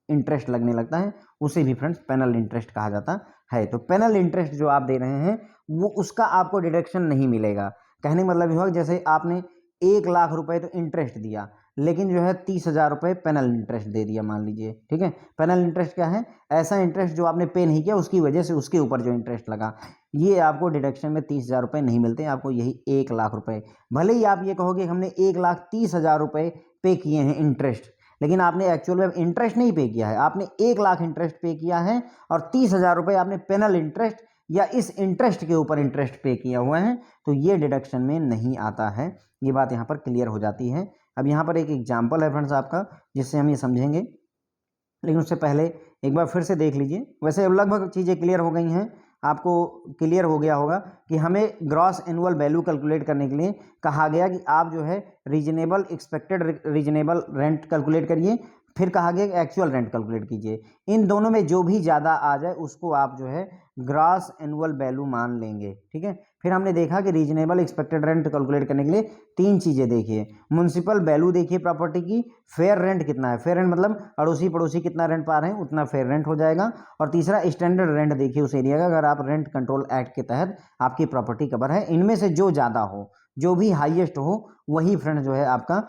इंटरेस्ट लगने लगता है उसे भी फ्रेंड्स पेनल इंटरेस्ट कहा जाता है। तो पेनल इंटरेस्ट जो आप दे रहे हैं वो उसका आपको डिडक्शन नहीं मिलेगा। कहने मतलब ये हुआ जैसे आपने 1 लाख रुपए तो इंटरेस्ट दिया, लेकिन जो है 30,000 रुपये पेनल इंटरेस्ट दे दिया मान लीजिए, ठीक है। पेनल इंटरेस्ट क्या है? ऐसा इंटरेस्ट जो आपने पे नहीं किया उसकी वजह से उसके ऊपर जो इंटरेस्ट लगा, ये आपको डिडक्शन में 30,000 रुपये नहीं मिलते, आपको यही 1 लाख रुपये। भले ही आप ये कहोगे हमने 1,30,000 रुपये पे किए हैं इंटरेस्ट, लेकिन आपने एक्चुअल में इंटरेस्ट नहीं पे किया है, आपने 1 लाख इंटरेस्ट पे किया है और 30,000 रुपये आपने पेनल इंटरेस्ट या इस इंटरेस्ट के ऊपर इंटरेस्ट पे किया हुआ है, तो ये डिडक्शन में नहीं आता है। ये बात यहाँ पर क्लियर हो जाती है। अब यहाँ पर एक एग्जाम्पल है फ्रेंड्स आपका, जिससे हम ये समझेंगे, लेकिन उससे पहले एक बार फिर से देख लीजिए। वैसे अब लगभग चीज़ें क्लियर हो गई हैं, आपको क्लियर हो गया होगा कि हमें ग्रॉस एनुअल वैल्यू कैलकुलेट करने के लिए कहा गया कि आप जो है reasonable expected reasonable rent calculate करिए, फिर कहा गया कि एक्चुअल रेंट कैलकुलेट कीजिए। इन दोनों में जो भी ज़्यादा आ जाए उसको आप जो है ग्रॉस एनुअल वैल्यू मान लेंगे, ठीक है। फिर हमने देखा कि रीजनेबल एक्सपेक्टेड रेंट कैलकुलेट करने के लिए 3 चीज़ें देखिए। म्युनिसिपल वैल्यू देखिए प्रॉपर्टी की, फेयर रेंट कितना है, फेयर रेंट मतलब अड़ोसी पड़ोसी कितना रेंट पा रहे हैं उतना फेयर रेंट हो जाएगा। और तीसरा स्टैंडर्ड रेंट देखिए उस एरिया का, अगर आप रेंट कंट्रोल एक्ट के तहत आपकी प्रॉपर्टी कवर है। इनमें से जो ज़्यादा हो, जो भी हाईएस्ट हो, वही फ्रेंड जो है आपका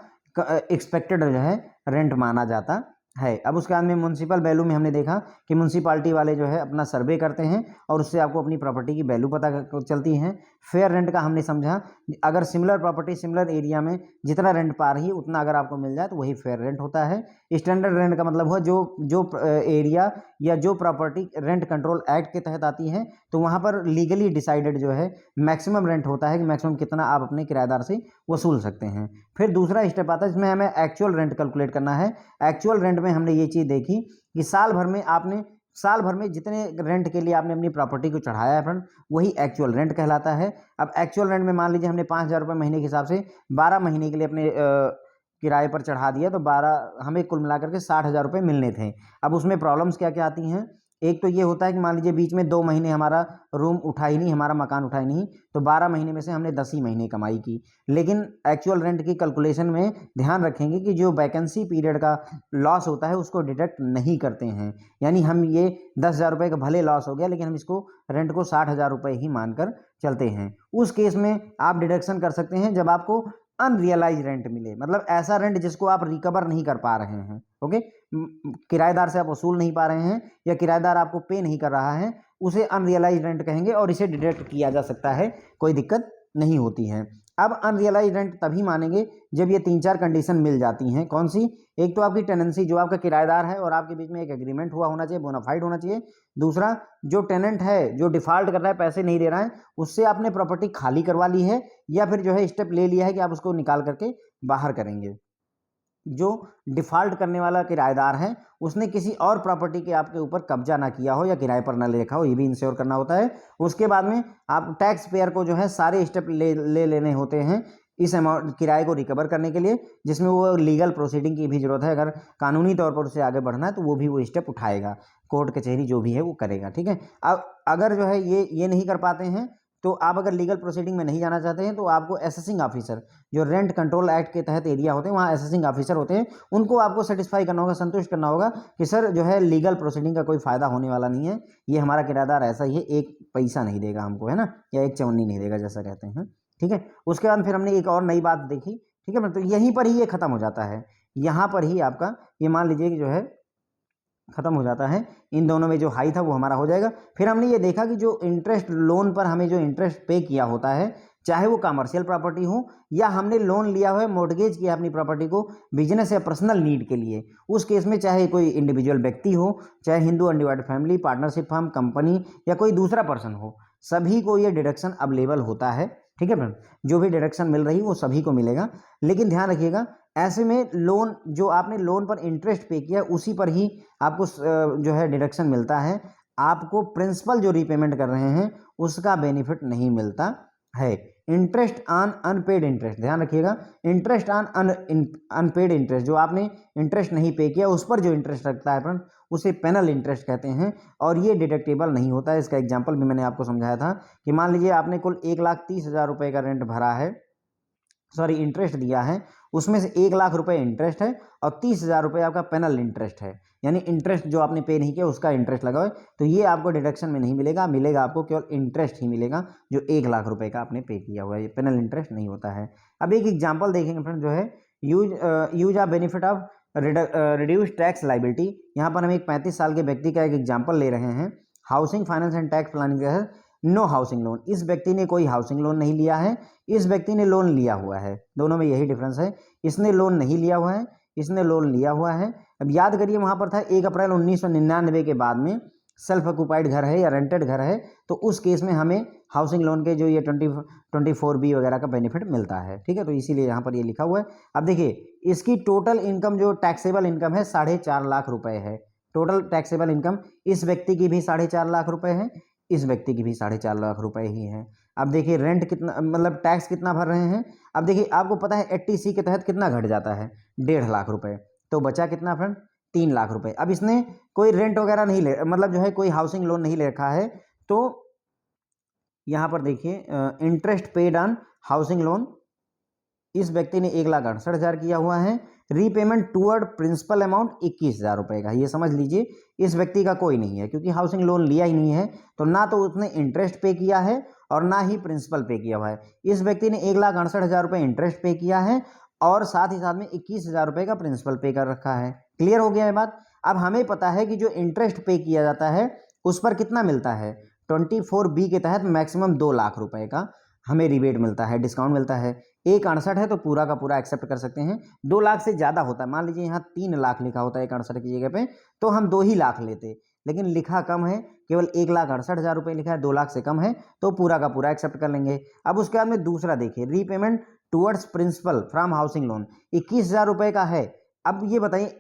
एक्सपेक्टेड जो है रेंट माना जाता है। अब उसके बाद में म्युनिसिपल वैल्यू में हमने देखा कि म्युनिसिपालिटी वाले जो है अपना सर्वे करते हैं और उससे आपको अपनी प्रॉपर्टी की वैल्यू पता चलती है। फेयर रेंट का हमने समझा, अगर सिमिलर प्रॉपर्टी सिमिलर एरिया में जितना रेंट पा रही है उतना अगर आपको मिल जाए तो वही फेयर रेंट होता है। स्टैंडर्ड रेंट का मतलब हुआ जो जो एरिया या जो प्रॉपर्टी रेंट कंट्रोल एक्ट के तहत आती है, तो वहाँ पर लीगली डिसाइडेड जो है मैक्सिमम रेंट होता है कि मैक्सिमम कितना आप अपने किराएदार से वसूल सकते हैं। फिर दूसरा स्टेप आता है जिसमें हमें एक्चुअल रेंट कैलकुलेट करना है। एक्चुअल रेंट में हमने ये चीज़ देखी कि साल भर में जितने रेंट के लिए आपने अपनी प्रॉपर्टी को चढ़ाया है फ्रेंड, वही एक्चुअल रेंट कहलाता है। अब एक्चुअल रेंट में मान लीजिए हमने 5,000 रुपये महीने के हिसाब से 12 महीने के लिए अपने किराए पर चढ़ा दिया, तो 12 हमें कुल मिलाकर के 60,000 रुपये मिलने थे। अब उसमें प्रॉब्लम्स क्या क्या आती हैं? एक तो ये होता है कि मान लीजिए बीच में 2 महीने हमारा रूम उठा ही नहीं, हमारा मकान उठा ही नहीं, तो 12 महीने में से हमने 10 ही महीने कमाई की। लेकिन एक्चुअल रेंट की कैलकुलेशन में ध्यान रखेंगे कि जो वैकेंसी पीरियड का लॉस होता है उसको डिडक्ट नहीं करते हैं। यानी हम ये 10,000 रुपये का भले लॉस हो गया, लेकिन हम इसको रेंट को 60,000 रुपये ही मानकर चलते हैं। उस केस में आप डिडक्शन कर सकते हैं जब आपको अनरियलाइज रेंट मिले, मतलब ऐसा रेंट जिसको आप रिकवर नहीं कर पा रहे हैं। ओके, किराएदार से आप वसूल नहीं पा रहे हैं या किराएदार आपको पे नहीं कर रहा है, उसे अनरियलाइज रेंट कहेंगे और इसे डिडक्ट किया जा सकता है, कोई दिक्कत नहीं होती है। अब अनरियलाइज रेंट तभी मानेंगे जब ये 3-4 कंडीशन मिल जाती हैं। कौन सी? एक तो आपकी टेनेंसी, जो आपका किराएदार है और आपके बीच में एक एग्रीमेंट हुआ होना चाहिए, बोनाफाइड होना चाहिए। दूसरा, जो टेनेंट है जो डिफॉल्ट कर रहा है, पैसे नहीं दे रहा है, उससे आपने प्रॉपर्टी खाली करवा ली है या फिर जो है स्टेप ले लिया है कि आप उसको निकाल करके बाहर करेंगे। जो डिफॉल्ट करने वाला किराएदार है उसने किसी और प्रॉपर्टी के आपके ऊपर कब्जा ना किया हो या किराए पर ना ले रखा हो, ये भी इंश्योर करना होता है। उसके बाद में आप टैक्स पेयर को जो है सारे स्टेप ले लेने होते हैं इस अमाउंट किराए को रिकवर करने के लिए, जिसमें वो लीगल प्रोसीडिंग की भी जरूरत है। अगर कानूनी तौर पर उसे आगे बढ़ना है तो वो भी वो स्टेप उठाएगा, कोर्ट कचहरी जो भी है वो करेगा, ठीक है। अब अगर जो है ये नहीं कर पाते हैं, तो आप अगर लीगल प्रोसीडिंग में नहीं जाना चाहते हैं, तो आपको असेसिंग ऑफिसर, जो रेंट कंट्रोल एक्ट के तहत एरिया होते हैं वहाँ असेसिंग ऑफिसर होते हैं, उनको आपको सेटिस्फाई करना होगा, संतुष्ट करना होगा कि सर जो है लीगल प्रोसीडिंग का कोई फ़ायदा होने वाला नहीं है, ये हमारा किराएदार ऐसा ही है, एक पैसा नहीं देगा हमको, है ना, या एक चवन्नी नहीं देगा जैसा कहते हैं, ठीक है। उसके बाद फिर हमने एक और नई बात देखी, ठीक है। तो यहीं पर ही ये खत्म हो जाता है, यहाँ पर ही आपका ये मान लीजिए कि जो है खत्म हो जाता है। इन दोनों में जो हाई था वो हमारा हो जाएगा। फिर हमने ये देखा कि जो इंटरेस्ट लोन पर हमें जो इंटरेस्ट पे किया होता है, चाहे वो कमर्शियल प्रॉपर्टी हो या हमने लोन लिया हुआ है, मॉर्गेज किया अपनी प्रॉपर्टी को बिजनेस या पर्सनल नीड के लिए, उस केस में चाहे कोई इंडिविजुअल व्यक्ति हो, चाहे Hindu undivided family, partnership firm, company या कोई दूसरा पर्सन हो, सभी को ये डिडक्शन अवेलेबल होता है, ठीक है फ्रेंड। जो भी डिडक्शन मिल रही है वो सभी को मिलेगा। लेकिन ध्यान रखिएगा, ऐसे में लोन जो आपने लोन पर इंटरेस्ट पे किया उसी पर ही आपको जो है डिडक्शन मिलता है, आपको प्रिंसिपल जो रीपेमेंट कर रहे हैं उसका बेनिफिट नहीं मिलता है। इंटरेस्ट ऑन अनपेड इंटरेस्ट, ध्यान रखिएगा, इंटरेस्ट ऑन अनपेड इंटरेस्ट, जो आपने इंटरेस्ट नहीं पे किया उस पर जो इंटरेस्ट लगता है फ्रेंड, उसे पेनल इंटरेस्ट कहते हैं और ये डिडक्टेबल नहीं होता है। इसका एग्जांपल भी मैंने आपको समझाया था कि मान लीजिए आपने कुल 1,30,000 रुपये का रेंट भरा है, सॉरी इंटरेस्ट दिया है, उसमें से 1,00,000 रुपये इंटरेस्ट है और 30,000 रुपये आपका पेनल इंटरेस्ट है, यानी इंटरेस्ट जो आपने पे नहीं किया उसका इंटरेस्ट लगा है, तो ये आपको डिडक्शन में नहीं मिलेगा, मिलेगा आपको केवल इंटरेस्ट ही मिलेगा जो 1,00,000 रुपये का आपने पे किया हुआ है, ये पेनल इंटरेस्ट नहीं होता है। अब एक एग्जाम्पल देखेंगे फ्रेंड, जो है use of benefit of reduce tax liability. यहाँ पर हम एक 35 साल के व्यक्ति का एक एग्जाम्पल ले रहे हैं। Housing finance and tax planning है नो हाउसिंग लोन, इस व्यक्ति ने कोई हाउसिंग लोन नहीं लिया है, इस व्यक्ति ने लोन लिया हुआ है, दोनों में यही डिफरेंस है, इसने लोन नहीं लिया हुआ है, इसने लोन लिया हुआ है। अब याद करिए वहाँ पर था 1 अप्रैल 1999 के बाद में सेल्फ ऑक्यूपाइड घर है या रेंटेड घर है, तो उस केस में हमें हाउसिंग लोन के जो ये 24B वगैरह का बेनिफिट मिलता है, ठीक है, तो इसीलिए यहाँ पर ये लिखा हुआ है। अब देखिए इसकी टोटल इनकम जो टैक्सेबल इनकम है 4.5 लाख रुपए है, टोटल टैक्सेबल इनकम इस व्यक्ति की भी 4.5 लाख रुपए है, इस व्यक्ति की भी 4.5 लाख रुपए ही है। अब देखिए रेंट कितना, मतलब टैक्स कितना भर रहे हैं। अब देखिए आपको पता है 80C के तहत कितना घट जाता है, 1.5 लाख रुपए, तो बचा कितना फ्रेंड, 3 लाख रुपए। अब इसने कोई रेंट वगैरह नहीं ले, मतलब जो है कोई हाउसिंग लोन नहीं ले रखा है, तो यहाँ पर देखिए interest paid on housing loan इस व्यक्ति ने 1,68,000 किया हुआ है, रीपेमेंट टूवर्ड प्रिंसिपल अमाउंट 21,000 रुपये का, ये समझ लीजिए इस व्यक्ति का कोई नहीं है क्योंकि हाउसिंग लोन लिया ही नहीं है, तो ना तो उसने इंटरेस्ट पे किया है और ना ही प्रिंसिपल पे किया हुआ है। इस व्यक्ति ने 1,68,000 रुपये इंटरेस्ट पे किया है और साथ ही साथ में 21,000 रुपये का प्रिंसिपल पे कर रखा है। क्लियर हो गया ये बात। अब हमें पता है कि जो इंटरेस्ट पे किया जाता है उस पर कितना मिलता है, 24B के तहत मैक्सिमम 2 लाख रुपए का हमें रिबेट मिलता है, डिस्काउंट मिलता है। 1,68 है तो पूरा का पूरा एक्सेप्ट कर सकते हैं, 2 लाख से ज़्यादा होता है, मान लीजिए यहाँ 3 लाख लिखा होता है 1,68 की जगह पे, तो हम 2 ही लाख लेते, लेकिन लिखा कम है, केवल 1,68,000 रुपये लिखा है, 2 लाख से कम है, तो पूरा का पूरा एक्सेप्ट कर लेंगे। अब उसके बाद में दूसरा देखिए, repayment towards principal from housing loan 21,000 रुपये का है। अब ये बताइए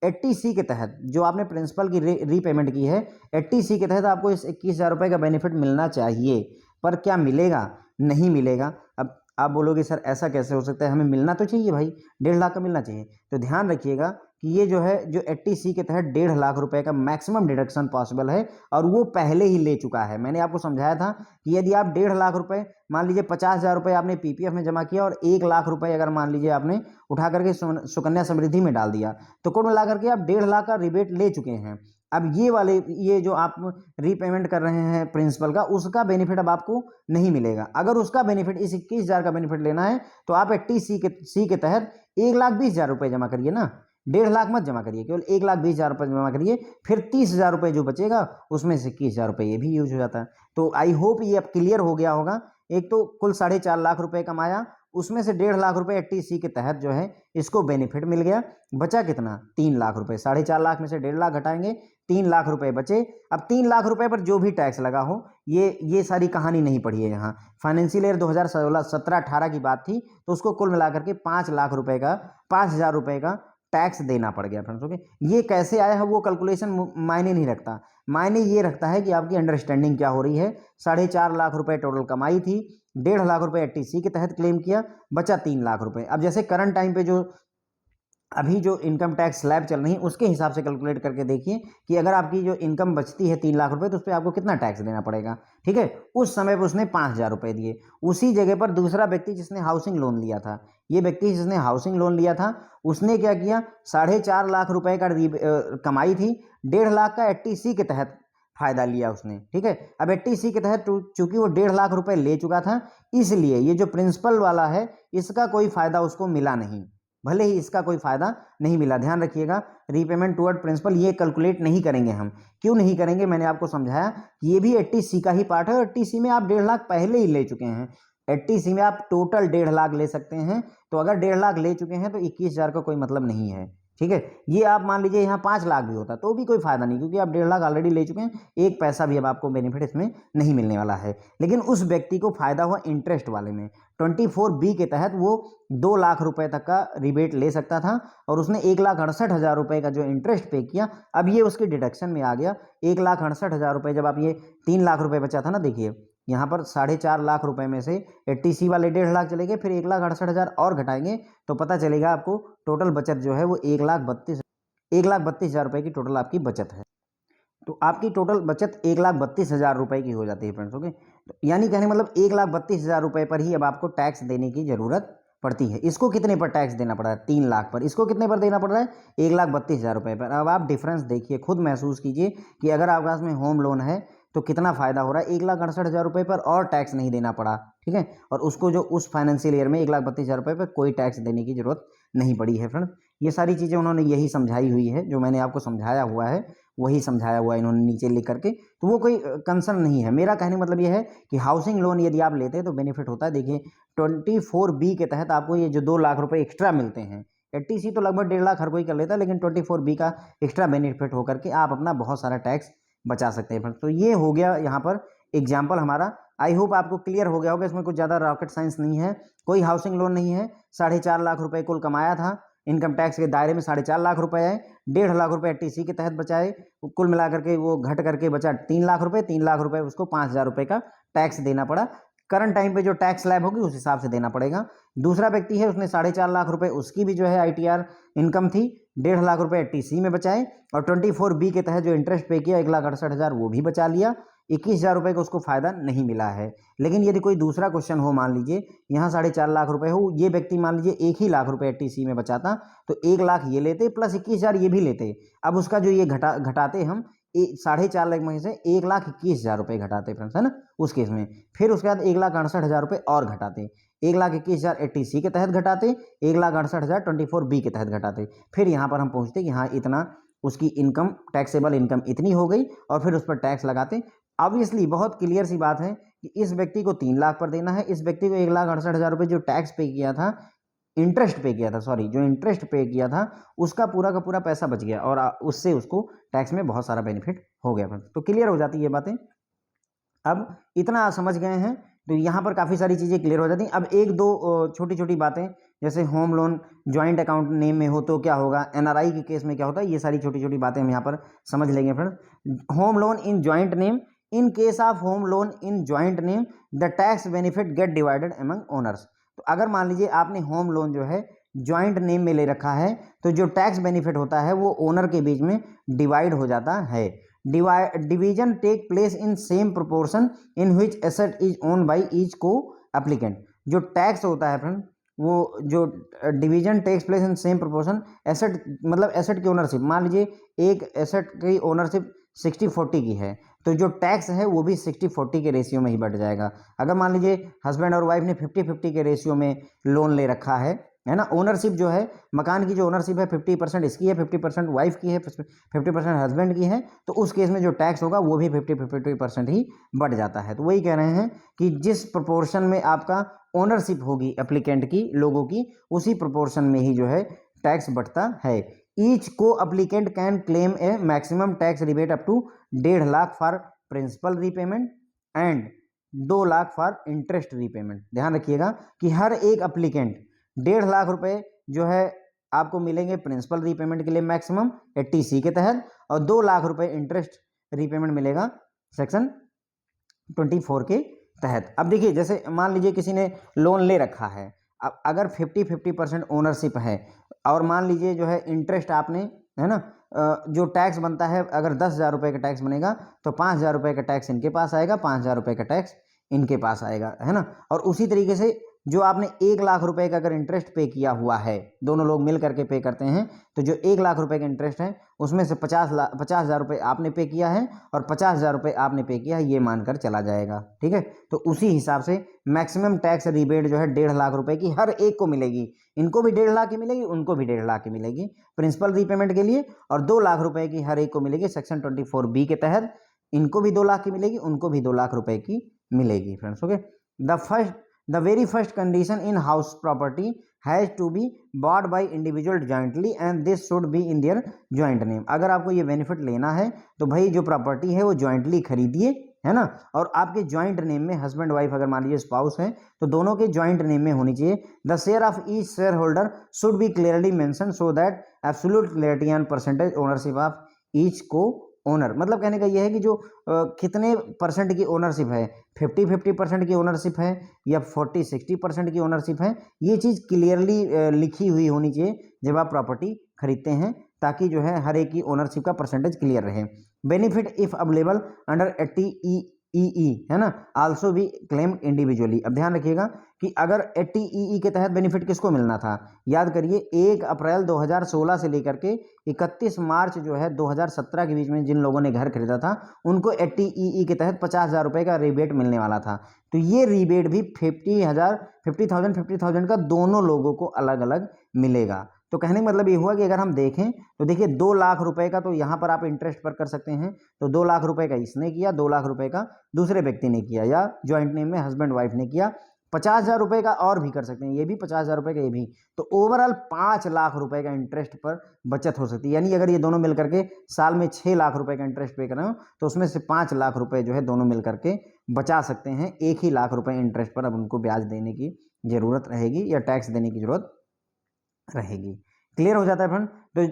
80C के तहत जो आपने प्रिंसिपल की रीपेमेंट की है, 80C के तहत आपको इस 21,000 रुपये का बेनिफिट मिलना चाहिए, पर क्या मिलेगा, नहीं मिलेगा। अब आप बोलोगे सर ऐसा कैसे हो सकता है, हमें मिलना तो चाहिए भाई, 1.5 लाख का मिलना चाहिए। तो ध्यान रखिएगा कि ये जो है जो 80C के तहत 1.5 लाख रुपए का मैक्सिमम डिडक्शन पॉसिबल है और वो पहले ही ले चुका है। मैंने आपको समझाया था कि यदि आप 1.5 लाख रुपए, मान लीजिए 50,000 रुपये आपने PPF में जमा किया और 1 लाख रुपए अगर मान लीजिए आपने उठा करके सुकन्या समृद्धि में डाल दिया, तो कुल मिला करके आप 1.5 लाख का रिबेट ले चुके हैं। अब ये जो आप रीपेमेंट कर रहे हैं प्रिंसिपल का, उसका बेनिफिट अब आपको नहीं मिलेगा। अगर उसका बेनिफिट इस 21,000 का बेनिफिट लेना है तो आप 80C के तहत 1,20,000 रुपये जमा करिए ना, 1.5 लाख मत जमा करिए, केवल 1,20,000 रुपये जमा करिए, फिर 30,000 रुपये जो बचेगा उसमें से 21,000 रुपये ये भी यूज हो जाता है। तो आई होप ये अब क्लियर हो गया होगा। एक तो कुल 4.5 लाख रुपये कमाया, उसमें से 1.5 लाख रुपए 80C के तहत जो है इसको बेनिफिट मिल गया, बचा कितना, 3 लाख रुपए। 4.5 लाख में से 1.5 लाख घटाएंगे, 3 लाख रुपए बचे। अब 3 लाख रुपए पर जो भी टैक्स लगा हो, ये सारी कहानी नहीं पढ़ी है यहाँ। फाइनेंशियल ईयर 2017-18 की बात थी, तो उसको कुल मिलाकर के 5 लाख रुपए का 5,000 रुपए का टैक्स देना पड़ गया फ्रेंड्स। ओके, ये कैसे आया है वो कैलकुलेशन मायने नहीं रखता, मायने ये रखता है कि आपकी अंडरस्टैंडिंग क्या हो रही है। 4.5 लाख रुपए टोटल कमाई थी, 1.5 लाख रुपए 80C के तहत क्लेम किया, बचा 3 लाख रुपए। अब जैसे करंट टाइम पे जो अभी जो इनकम टैक्स स्लैब चल रही है उसके हिसाब से कैलकुलेट करके देखिए कि अगर आपकी जो इनकम बचती है 3 लाख रुपए, तो उस पर आपको कितना टैक्स देना पड़ेगा। ठीक है, उस समय पर उसने 5,000 रुपए दिए। उसी जगह पर दूसरा व्यक्ति जिसने हाउसिंग लोन लिया था, ये व्यक्ति जिसने हाउसिंग लोन लिया था, उसने क्या किया, 4.5 लाख रुपए का कमाई थी, 1.5 लाख का 80C के तहत फायदा लिया उसने। ठीक है, अब 80C के तहत चूंकि वो 1.5 लाख रुपए ले चुका था, इसलिए ये जो प्रिंसिपल वाला है इसका कोई फायदा उसको मिला नहीं, भले ही इसका कोई फायदा नहीं मिला। ध्यान रखिएगा, रीपेमेंट टुवर्ड प्रिंसिपल ये कैलकुलेट नहीं करेंगे हम। क्यों नहीं करेंगे, मैंने आपको समझाया कि ये भी 80C का ही पार्ट है। 80C में आप 1.5 लाख पहले ही ले चुके हैं, 80C में आप टोटल 1.5 लाख ले सकते हैं। तो अगर 1.5 लाख ले चुके हैं तो 21,000 का कोई मतलब नहीं है। ठीक है, ये आप मान लीजिए यहाँ 5 लाख भी होता तो भी कोई फायदा नहीं, क्योंकि आप 1.5 लाख ऑलरेडी ले चुके हैं, एक पैसा भी अब आपको बेनिफिट इसमें नहीं मिलने वाला है। लेकिन उस व्यक्ति को फायदा हुआ इंटरेस्ट वाले में। 24B के तहत वो 2 लाख रुपए तक का रिबेट ले सकता था और उसने 1,68,000 रुपए का जो इंटरेस्ट पे किया, अब ये उसके डिडक्शन में आ गया। 1,68,000 रुपए, जब आप ये 3 लाख रुपए बचा था ना, देखिए यहाँ पर 4.5 लाख रुपए में से 80C वाले 1.5 लाख चले गए, फिर 1,68,000 और घटाएंगे तो पता चलेगा आपको टोटल बचत जो है वो 1,32,000 रुपये की टोटल आपकी बचत है। तो आपकी टोटल बचत 1,32,000 रुपये की हो जाती है फ्रेंड्स। ओके, तो यानी कहने मतलब 1,32,000 रुपये पर ही अब आपको टैक्स देने की जरूरत पड़ती है। इसको कितने पर टैक्स देना पड़ रहा है? 3 लाख पर। इसको कितने पर देना पड़ रहा है? 1,32,000 रुपये पर। अब आप डिफरेंस देखिए, खुद महसूस कीजिए कि अगर आपके पास में होम लोन है तो कितना फायदा हो रहा है। 1,68,000 रुपये पर और टैक्स नहीं देना पड़ा, ठीक है। और उसको जो उस फाइनेंशियल ईयर में 1,32,000 रुपये पर कोई टैक्स देने की जरूरत नहीं पड़ी है फ्रेंड्स। ये सारी चीज़ें उन्होंने यही समझाई हुई है, जो मैंने आपको समझाया हुआ है वही समझाया हुआ है इन्होंने नीचे लिख करके। तो वो कोई कंसर्न नहीं है। मेरा कहने मतलब ये है कि हाउसिंग लोन यदि आप लेते हैं तो बेनिफिट होता है। देखिए 24B के तहत आपको ये जो 2 लाख रुपए एक्स्ट्रा मिलते हैं। 80C तो लगभग 1.5 लाख हर कोई कर लेता है, लेकिन 24B का एक्स्ट्रा बेनिफिट होकर के आप अपना बहुत सारा टैक्स बचा सकते हैं फ्रेंड्स। तो ये हो गया यहाँ पर एग्जाम्पल हमारा। आई होप आपको क्लियर हो गया होगा, इसमें कुछ ज़्यादा रॉकेट साइंस नहीं है। कोई हाउसिंग लोन नहीं है। 4.5 लाख रुपए कुल कमाया था, इनकम टैक्स के दायरे में 4.5 लाख रुपए है। 1.5 लाख रुपए 80C के तहत बचाए, कुल मिलाकर के वो घट करके बचा 3 लाख रुपए। 3 लाख रुपए उसको 5,000 रुपए का टैक्स देना पड़ा। करंट टाइम पे जो टैक्स स्लैब होगी उस हिसाब से देना पड़ेगा। दूसरा व्यक्ति है, उसने 4.5 लाख रुपए उसकी भी जो है ITR इनकम थी। 1.5 लाख रुपए 80C में बचाए और 24B के तहत जो इंटरेस्ट पे किया 1,68,000 वो भी बचा लिया। 21,000 रुपये का उसको फायदा नहीं मिला है। लेकिन यदि कोई दूसरा क्वेश्चन हो, मान लीजिए यहाँ 4.5 लाख रुपए हो, ये व्यक्ति मान लीजिए 1 ही लाख रुपए 80C में बचाता तो 1 लाख ये लेते प्लस 21,000 ये भी लेते। अब उसका जो ये घटाते हम 4.5 लाख में से 1,21,000 रुपये घटाते फ्रेंड्स, है ना उस केस में। फिर उसके बाद 1,68,000 रुपये और घटाते। 1,21,000 80C के तहत घटाते, 1,68,000 24B के तहत घटाते। फिर यहाँ पर हम पहुँचते कि हाँ इतना उसकी इनकम, टैक्सेबल इनकम इतनी हो गई और फिर उस पर टैक्स लगाते। ऑब्वियसली बहुत क्लियर सी बात है कि इस व्यक्ति को 3 लाख पर देना है, इस व्यक्ति को 1,68,000 रुपये जो टैक्स पे किया था, इंटरेस्ट पे किया था, सॉरी जो इंटरेस्ट पे किया था उसका पूरा का पूरा पैसा बच गया और उससे उसको टैक्स में बहुत सारा बेनिफिट हो गया। तो क्लियर हो जाती है ये बातें। अब इतना आप समझ गए हैं तो यहाँ पर काफ़ी सारी चीज़ें क्लियर हो जाती हैं। अब एक दो छोटी छोटी बातें, जैसे home loan joint account name में हो तो क्या होगा, NRI के केस में क्या होता है, ये सारी छोटी छोटी बातें हम यहाँ पर समझ लेंगे friends. Home loan in joint name, in case of home loan in joint name the tax benefit gate divided among owners. तो अगर मान लीजिए आपने होम लोन जो है ज्वाइंट नेम में ले रखा है तो जो टैक्स बेनिफिट होता है वो ओनर के बीच में डिवाइड हो जाता है। Division take place in same proportion in which asset is own by each co applicant. जो टैक्स होता है फ्रेंड, वो जो division takes place in same proportion, asset मतलब एसेट की ओनरशिप, मान लीजिए एक एसेट की ओनरशिप 60-40 की है तो जो टैक्स है वो भी 60-40 के रेशियो में ही बढ़ जाएगा। अगर मान लीजिए हस्बैंड और वाइफ ने 50-50 के रेशियो में लोन ले रखा है ना, ओनरशिप जो है मकान की जो ओनरशिप है 50% इसकी है, 50% वाइफ की है, 50% हस्बैंड की है, तो उस केस में जो टैक्स होगा वो भी 50-50% ही बढ़ जाता है। तो वही कह रहे हैं कि जिस प्रोपोर्शन में आपका ओनरशिप होगी एप्लीकेंट की, लोगों की, उसी प्रोपोर्शन में ही जो है टैक्स बढ़ता है। Each co applicant can claim a maximum tax rebate up to 1.5 lakh for principal repayment and 2 lakh for interest repayment. ध्यान रखिएगा कि हर एक एप्लीकेंट 1.5 लाख रुपए जो है आपको मिलेंगे प्रिंसिपल रीपेमेंट के लिए मैक्सिमम 80C के तहत, और 2 लाख रुपए इंटरेस्ट रीपेमेंट मिलेगा सेक्शन 24 के तहत। अब देखिए जैसे मान लीजिए किसी ने लोन ले रखा है, अब अगर 50-50% ओनरशिप है और मान लीजिए जो है इंटरेस्ट आपने, है ना, जो टैक्स बनता है अगर 10,000 रुपये का टैक्स बनेगा तो 5,000 रुपये का टैक्स इनके पास आएगा, 5,000 रुपये का टैक्स इनके पास आएगा, है ना। और उसी तरीके से जो आपने 1 लाख रुपए का अगर इंटरेस्ट पे किया हुआ है, दोनों लोग मिल करके पे करते हैं, तो जो 1 लाख रुपए का इंटरेस्ट है उसमें से 50,000 रुपये आपने पे किया है और 50,000 रुपये आपने पे किया है, ये मानकर चला जाएगा, ठीक है। तो उसी हिसाब से मैक्सिमम टैक्स रिबेट जो है 1.5 लाख रुपए की हर एक को मिलेगी। इनको भी 1.5 लाख की मिलेगी, उनको भी 1.5 लाख की मिलेगी प्रिंसिपल रीपेमेंट के लिए, और 2 लाख रुपए की हर एक को मिलेगी सेक्शन 24B के तहत। इनको भी 2 लाख की मिलेगी, उनको भी 2 लाख रुपए की मिलेगी friends. Okay, The very first condition in house property has to be bought by individual jointly and this should be in their joint name। अगर आपको ये बेनिफिट लेना है तो भाई जो प्रॉपर्टी है वो जॉइंटली खरीदिए, है ना, और आपके जॉइंट नेम में हस्बैंड वाइफ अगर मान लीजिए स्पाउस है तो दोनों के जॉइंट नेम में होनी चाहिए। The share of each share holder should be clearly mention so that absolute clarity and percentage ownership of each को ओनर, मतलब कहने का ये है कि जो कितने परसेंट की ओनरशिप है, 50% की ओनरशिप है या 40-60% की ओनरशिप है, ये चीज़ क्लियरली लिखी हुई होनी चाहिए जब आप प्रॉपर्टी खरीदते हैं, ताकि जो है हर एक की ओनरशिप का परसेंटेज क्लियर रहे। Benefit if available under 80EE है ना, आल्सो भी क्लेम इंडिविजुअली। अब ध्यान रखिएगा कि अगर 80EE के तहत बेनिफिट किसको मिलना था, याद करिए 1 अप्रैल 2016 से लेकर के 31 मार्च जो है 2017 के बीच में जिन लोगों ने घर खरीदा था उनको 80EE के तहत 50,000 रुपये का रिबेट मिलने वाला था। तो ये रिबेट भी 50,000 का दोनों लोगों को अलग अलग मिलेगा। तो कहने का मतलब ये हुआ कि अगर हम देखें तो देखिए 2 लाख रुपए का तो यहाँ पर आप इंटरेस्ट पर कर सकते हैं, तो 2 लाख रुपए का इसने किया, 2 लाख रुपए का दूसरे व्यक्ति ने किया, या ज्वाइंट नेम में हस्बैंड वाइफ ने किया। 50,000 रुपये का और भी कर सकते हैं, ये भी 50,000 रुपये का ये भी, तो ओवरऑल 5 लाख रुपए का इंटरेस्ट पर बचत हो सकती है। यानी अगर ये दोनों मिल करके साल में 6 लाख रुपए का इंटरेस्ट पे कर रहे हो तो उसमें से 5 लाख रुपए जो है दोनों मिल करके बचा सकते हैं। 1 ही लाख रुपए इंटरेस्ट पर अब उनको ब्याज देने की जरूरत रहेगी या टैक्स देने की जरूरत रहेगी। क्लियर हो जाता है फ्रेंड। तो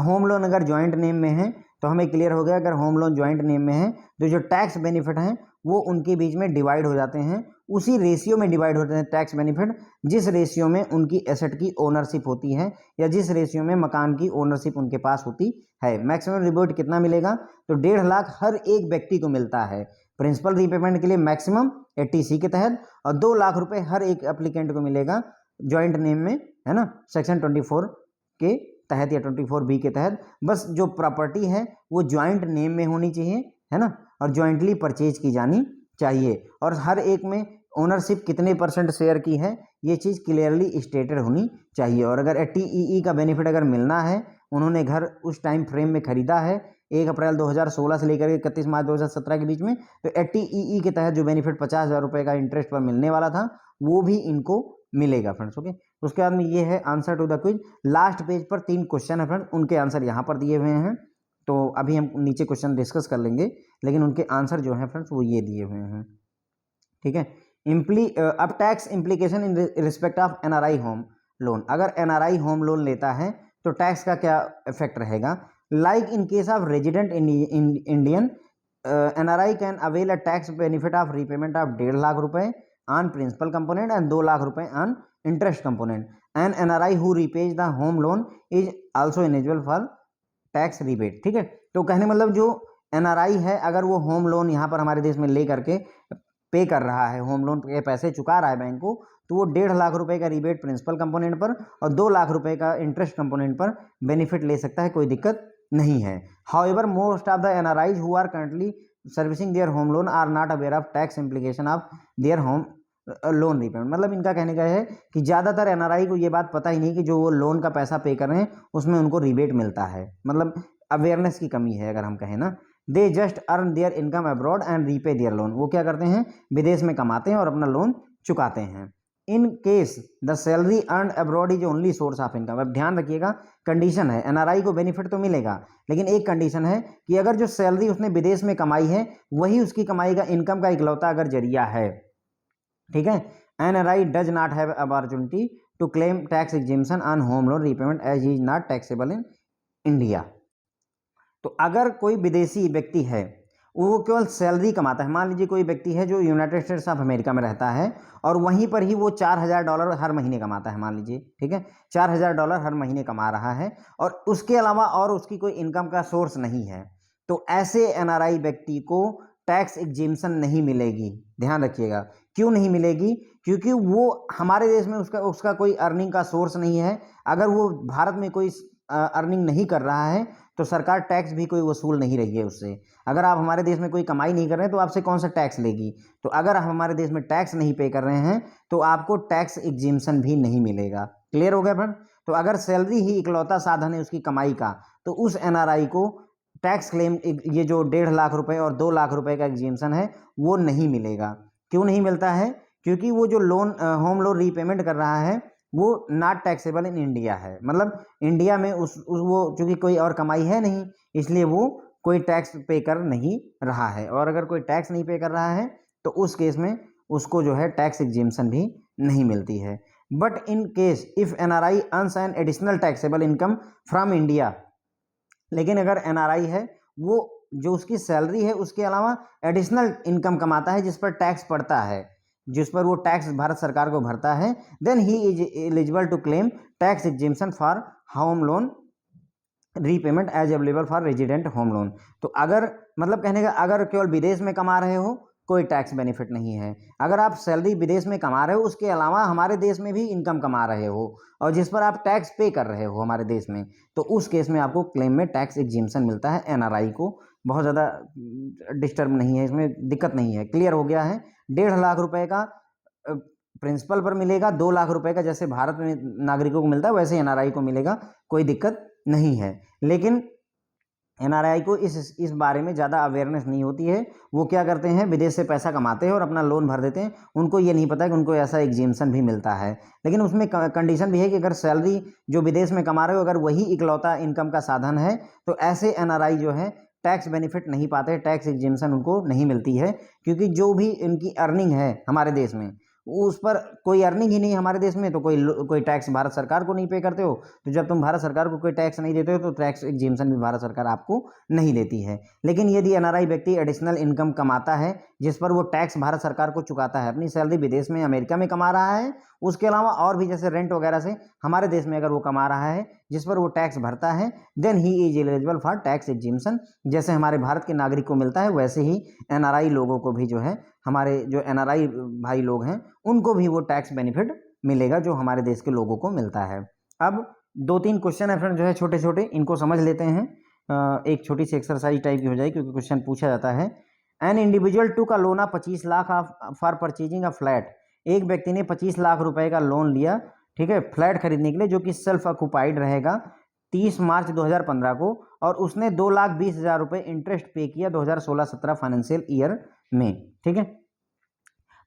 होम लोन अगर ज्वाइंट नेम में है तो हमें क्लियर हो गया, अगर होम लोन ज्वाइंट नेम में है तो जो टैक्स बेनिफिट हैं वो उनके बीच में डिवाइड हो जाते हैं, उसी रेशियो में डिवाइड होते हैं टैक्स बेनिफिट जिस रेशियो में उनकी एसेट की ओनरशिप होती है या जिस रेशियो में मकान की ओनरशिप उनके पास होती है। मैक्सिमम रिबेट कितना मिलेगा, तो 1.5 लाख हर एक व्यक्ति को मिलता है प्रिंसिपल रीपेमेंट के लिए मैक्सिमम 80C के तहत, और 2 लाख रुपए हर एक एप्लीकेंट को मिलेगा ज्वाइंट नेम में, है ना, सेक्शन 24 के तहत या 24B के तहत। बस जो प्रॉपर्टी है वो ज्वाइंट नेम में होनी चाहिए, है ना, और ज्वाइंटली परचेज की जानी चाहिए, और हर एक में ओनरशिप कितने परसेंट शेयर की है ये चीज़ क्लियरली स्टेटेड होनी चाहिए। और अगर 80EE का बेनिफिट अगर मिलना है, उन्होंने घर उस टाइम फ्रेम में खरीदा है 1 अप्रैल 2016 से लेकर 31 मार्च 2017 के बीच में, तो 80EE के तहत जो बेनिफिट 50,000 रुपये का इंटरेस्ट पर मिलने वाला था वो भी इनको मिलेगा फ्रेंड्स। ओके, उसके बाद में ये है answer to the quiz. Last page पर 3 क्वेश्चन है फ्रेंड्स, उनके आंसर यहाँ पर दिए हुए हैं, तो अभी हम नीचे क्वेश्चन डिस्कस कर लेंगे, लेकिन उनके आंसर जो है फ्रेंड्स वो ये दिए हुए हैं। ठीक है, अब tax implication in respect of NRI home loan. अगर NRI होम लोन लेता है तो टैक्स का क्या इफेक्ट रहेगा। Like in case of resident Indian, NRI can avail a tax benefit of repayment of 1.5 lakh रुपए on principal component and 2 lakh रुपए on interest component, and NRI who repays the home loan is also eligible for tax rebate। ठीक है, तो कहने मतलब जो NRI है अगर वो होम लोन यहाँ पर हमारे देश में ले करके पे कर रहा है, होम लोन के पैसे चुका रहा है बैंक को, तो वो 1.5 लाख रुपए का रिबेट प्रिंसिपल कंपोनेंट पर और 2 लाख रुपए का इंटरेस्ट कंपोनेंट पर बेनिफिट ले सकता है, कोई दिक्कत नहीं है। However most of the NRIs who are currently servicing their home loan are not aware of tax implication of their home loan repayment. मतलब इनका कहने का है कि ज़्यादातर NRI को ये बात पता ही नहीं कि जो वो लोन का पैसा पे कर रहे हैं उसमें उनको रिबेट मिलता है, मतलब अवेयरनेस की कमी है अगर हम कहें ना। They just earn there income abroad and repay there loan, वो क्या करते हैं विदेश में कमाते हैं और अपना लोन चुकाते हैं। In case the salary earn abroad is only source of income. अब ध्यान रखिएगा, कंडीशन है NRI को बेनिफिट तो मिलेगा, लेकिन एक कंडीशन है कि अगर जो सैलरी उसने विदेश में कमाई है वही उसकी कमाई का इनकम का इकलौता अगर जरिया है। ठीक है, NRI does not have opportunity to claim tax exemption on home loan repayment as is not taxable in India. तो अगर कोई विदेशी व्यक्ति है वो केवल सैलरी कमाता है, मान लीजिए कोई व्यक्ति है जो यूनाइटेड स्टेट्स ऑफ अमेरिका में रहता है और वहीं पर ही वो $4,000 हर महीने कमाता है, मान लीजिए, ठीक है, $4,000 हर महीने कमा रहा है और उसके अलावा और उसकी कोई इनकम का सोर्स नहीं है, तो ऐसे NRI व्यक्ति को टैक्स एग्जेम्पशन नहीं मिलेगी। ध्यान रखिएगा, क्यों नहीं मिलेगी, क्योंकि वो हमारे देश में उसका कोई अर्निंग का सोर्स नहीं है। अगर वो भारत में कोई अर्निंग नहीं कर रहा है तो सरकार टैक्स भी कोई वसूल नहीं रही है उससे। अगर आप हमारे देश में कोई कमाई नहीं कर रहे हैं तो आपसे कौन सा टैक्स लेगी। तो अगर आप हमारे देश में टैक्स नहीं पे कर रहे हैं तो आपको टैक्स एग्जेम्पशन भी नहीं मिलेगा। क्लियर हो गया फ्रेंड। तो अगर सैलरी ही इकलौता साधन है उसकी कमाई का तो उस NRI को टैक्स क्लेम, ये जो 1.5 लाख रुपए और 2 लाख रुपए का एग्जेम्पशन है वो नहीं मिलेगा। क्यों नहीं मिलता है, क्योंकि वो जो लोन होम लोन रीपेमेंट कर रहा है वो नॉट टैक्सेबल इन इंडिया है, मतलब इंडिया में वो चूंकि कोई और कमाई है नहीं इसलिए वो कोई टैक्स पे कर नहीं रहा है। और अगर कोई टैक्स नहीं पे कर रहा है तो उस केस में उसको जो है टैक्स एग्जेम्पशन भी नहीं मिलती है। But in case if NRI earns an additional taxable income from India, लेकिन अगर NRI है वो जो उसकी सैलरी है उसके अलावा एडिशनल इनकम कमाता है जिस पर टैक्स पड़ता है, जिस पर वो टैक्स भारत सरकार को भरता है, then he is eligible to claim tax exemption for home loan repayment as available for resident home loan. तो अगर मतलब कहने का अगर केवल विदेश में कमा रहे हो कोई टैक्स बेनिफिट नहीं है। अगर आप सैलरी विदेश में कमा रहे हो उसके अलावा हमारे देश में भी इनकम कमा रहे हो और जिस पर आप टैक्स पे कर रहे हो हमारे देश में, तो उस केस में आपको क्लेम में टैक्स एग्जेम्पशन मिलता है। एनआरआई को बहुत ज़्यादा डिस्टर्ब नहीं है, इसमें दिक्कत नहीं है, क्लियर हो गया है। 1.5 लाख रुपए का प्रिंसिपल पर मिलेगा, 2 लाख रुपए का जैसे भारत में नागरिकों को मिलता है वैसे एनआरआई को मिलेगा, कोई दिक्कत नहीं है। लेकिन एनआरआई को इस बारे में ज़्यादा अवेयरनेस नहीं होती है। वो क्या करते हैं, विदेश से पैसा कमाते हैं और अपना लोन भर देते हैं, उनको ये नहीं पता कि उनको ऐसा एग्जेम्पशन भी मिलता है। लेकिन उसमें कंडीशन भी है कि अगर सैलरी जो विदेश में कमा रहे हो अगर वही इकलौता इनकम का साधन है तो ऐसे एनआरआई जो है टैक्स बेनिफिट नहीं पाते, टैक्स एग्जेम्पशन उनको नहीं मिलती है, क्योंकि जो भी इनकी अर्निंग है हमारे देश में उस पर कोई अर्निंग ही नहीं हमारे देश में, तो कोई टैक्स भारत सरकार को नहीं पे करते हो। तो जब तुम भारत सरकार को कोई टैक्स नहीं देते हो तो टैक्स एग्जेम्पशन भी भारत सरकार आपको नहीं देती है। लेकिन यदि एनआरआई व्यक्ति एडिशनल इनकम कमाता है जिस पर वो टैक्स भारत सरकार को चुकाता है, अपनी सैलरी विदेश में अमेरिका में कमा रहा है, उसके अलावा और भी जैसे रेंट वगैरह से हमारे देश में अगर वो कमा रहा है जिस पर वो टैक्स भरता है, then he is eligible for tax exemption. जैसे हमारे भारत के नागरिक को मिलता है वैसे ही एनआरआई लोगों को भी जो है, हमारे जो एनआरआई भाई लोग हैं उनको भी वो टैक्स बेनिफिट मिलेगा जो हमारे देश के लोगों को मिलता है। अब 2-3 क्वेश्चन है फ्रेंड जो है छोटे छोटे, इनको समझ लेते हैं। एक छोटी सी एक्सरसाइज टाइप की हो जाएगी क्योंकि क्वेश्चन पूछा जाता है। एन इंडिविजुअल टू का loan 25 lakh for purchasing a flat. एक व्यक्ति ने 25 लाख रुपए का लोन लिया, ठीक है, फ्लैट खरीदने के लिए, जो कि सेल्फ ऑक्यूपाइड रहेगा 30 मार्च 2015 को, और उसने 2,20,000 रुपये इंटरेस्ट पे किया 2016-17 फाइनेंशियल ईयर में। ठीक है,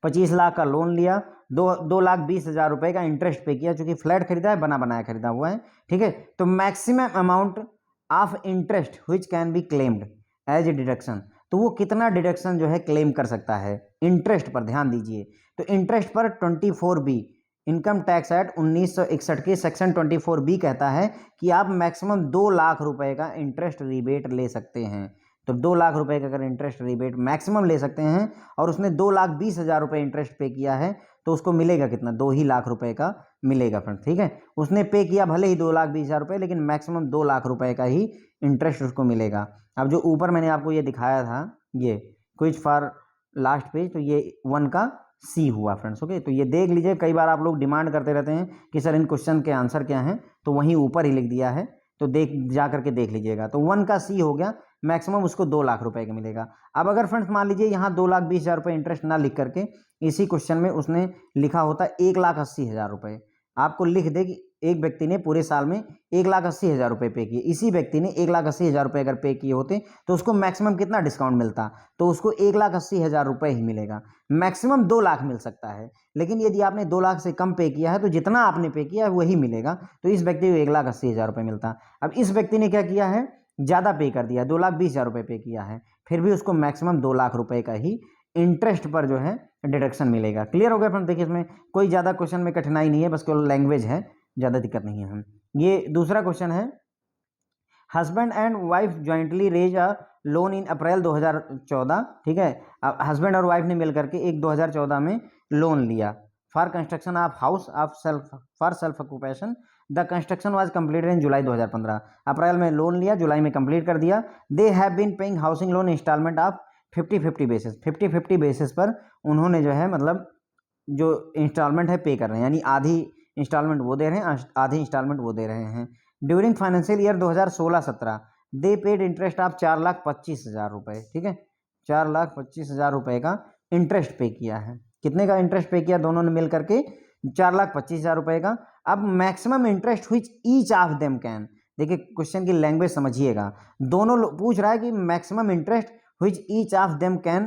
25 लाख का लोन लिया, 2,20,000 रुपये का इंटरेस्ट पे किया, चूंकि फ्लैट खरीदा है, बना बनाया खरीदा हुआ है। ठीक है, तो maximum amount of interest which can be claimed as a deduction, तो वो कितना डिडक्शन जो है क्लेम कर सकता है इंटरेस्ट पर। ध्यान दीजिए, तो इंटरेस्ट पर 24B इनकम टैक्स एक्ट 1961 के सेक्शन 24B कहता है कि आप मैक्सिमम 2 लाख रुपए का इंटरेस्ट रिबेट ले सकते हैं। तो 2 लाख रुपए का अगर इंटरेस्ट रिबेट मैक्सिमम ले सकते हैं और उसने 2,20,000 रुपये इंटरेस्ट पे किया है तो उसको मिलेगा कितना, 2 ही लाख रुपए का मिलेगा फ्रेंड। ठीक है, उसने पे किया भले ही 2,20,000 रुपये, लेकिन मैक्सिमम 2 लाख रुपए का ही इंटरेस्ट उसको मिलेगा। अब जो ऊपर मैंने आपको ये दिखाया था, ये क्विज फॉर लास्ट पेज, तो ये 1 का C हुआ फ्रेंड्स। ओके, तो ये देख लीजिए, कई बार आप लोग डिमांड करते रहते हैं कि सर इन क्वेश्चन के आंसर क्या हैं, तो वहीं ऊपर ही लिख दिया है, तो जा करके देख लीजिएगा। तो 1 का C हो गया, मैक्सिमम उसको 2 लाख रुपए का मिलेगा। अब अगर फ्रेंड्स मान लीजिए यहाँ 2,20,000 रुपये इंटरेस्ट ना लिख करके इसी क्वेश्चन में उसने लिखा होता 1,80,000 रुपये, आपको लिख दे कि एक व्यक्ति ने पूरे साल में 1,80,000 रुपये पे किए, इसी व्यक्ति ने 1,80,000 रुपये अगर पे किए होते तो उसको मैक्सिमम कितना डिस्काउंट मिलता, तो उसको 1,80,000 रुपये ही मिलेगा। मैक्सिमम 2 लाख मिल सकता है, लेकिन यदि आपने 2 लाख से कम पे किया है तो जितना आपने पे किया है वही मिलेगा, तो इस व्यक्ति को 1,80,000 रुपये मिलता। अब इस व्यक्ति ने क्या किया है, ज़्यादा पे कर दिया, 2,20,000 रुपये पे किया है, फिर भी उसको मैक्सिमम 2 लाख रुपये का ही इंटरेस्ट पर जो है डिडक्शन मिलेगा। क्लियर हो गया फ्रेंड? देखिए इसमें कोई ज़्यादा क्वेश्चन में कठिनाई नहीं है, बस केवल लैंग्वेज है, ज़्यादा दिक्कत नहीं है। हम ये दूसरा क्वेश्चन है, husband and wife jointly raise a loan in April 2014। ठीक है, अब हस्बैंड और वाइफ ने मिलकर के एक 2014 में लोन लिया for construction of house of self occupation. The construction was completed in July 2015। अप्रैल में लोन लिया, जुलाई में कंप्लीट कर दिया। They have been paying housing loan installment of 50-50 basis, 50-50 basis पर उन्होंने जो है मतलब जो इंस्टॉलमेंट है पे कर रहे हैं, यानी आधी इंस्टॉलमेंट वो दे रहे हैं, आधी इंस्टॉलमेंट वो दे रहे हैं। During financial year 2016-17 they paid interest of 4,25,000 रुपये। ठीक है, 4,25,000 रुपये का इंटरेस्ट पे किया है। कितने का इंटरेस्ट पे किया दोनों ने मिल करके, 4,25,000 रुपये का। अब maximum interest which each of them can, देखिए क्वेश्चन की लैंग्वेज समझिएगा, दोनों पूछ रहा है कि maximum interest which each of them can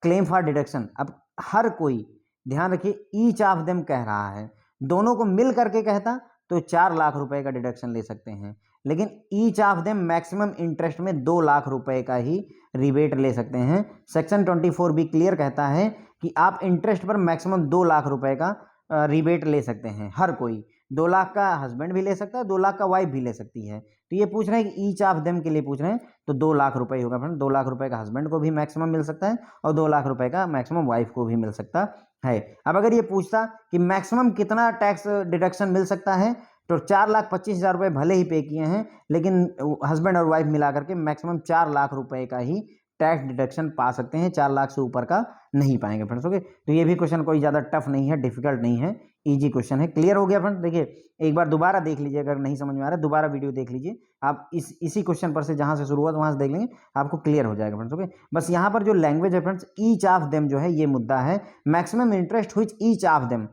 claim for deduction. अब हर कोई, ध्यान रखिए, ईच ऑफ देम कह रहा है, दोनों को मिल करके कहता तो 4 लाख रुपए का डिडक्शन ले सकते हैं, लेकिन each of them maximum interest में 2 लाख रुपए का ही रिबेट ले सकते हैं। सेक्शन 24B क्लियर कहता है कि आप इंटरेस्ट पर मैक्सिमम 2 लाख रुपए का रिबेट ले सकते हैं, हर कोई। 2 लाख का हस्बैंड भी ले सकता है, 2 लाख का वाइफ भी ले सकती है। तो ये पूछ रहे हैं कि ईच ऑफ देम के लिए पूछ रहे हैं, तो 2 लाख रुपए होगा फ्रेंड। 2 लाख रुपए का हस्बैंड को भी मैक्सिमम मिल सकता है और 2 लाख रुपए का मैक्सिमम वाइफ को भी मिल सकता है। अब अगर ये पूछता कि मैक्सिमम कितना टैक्स डिडक्शन मिल सकता है, तो 4,25,000 रुपये भले ही पे किए हैं, लेकिन हस्बैंड और वाइफ मिला करके मैक्सिमम 4 लाख रुपए का ही टैक्स डिडक्शन पा सकते हैं, 4 लाख से ऊपर का नहीं पाएंगे फ्रेंड्स। ओके, तो ये भी क्वेश्चन कोई ज़्यादा टफ नहीं है, डिफिकल्ट नहीं है, इजी क्वेश्चन है। क्लियर हो गया फ्रेंड्स? देखिए एक बार दोबारा देख लीजिए, अगर नहीं समझ में आ रहा है दोबारा वीडियो देख लीजिए आप, इसी क्वेश्चन पर से जहाँ से शुरू हुआ वहाँ से देख लेंगे, आपको क्लियर हो जाएगा फ्रेंड्स। ओके, बस यहाँ पर जो लैंग्वेज है फ्रेंड्स, ईच ऑफ देम जो है ये मुद्दा है। मैक्सिमम इंटरेस्ट हुई ईच ऑफ देम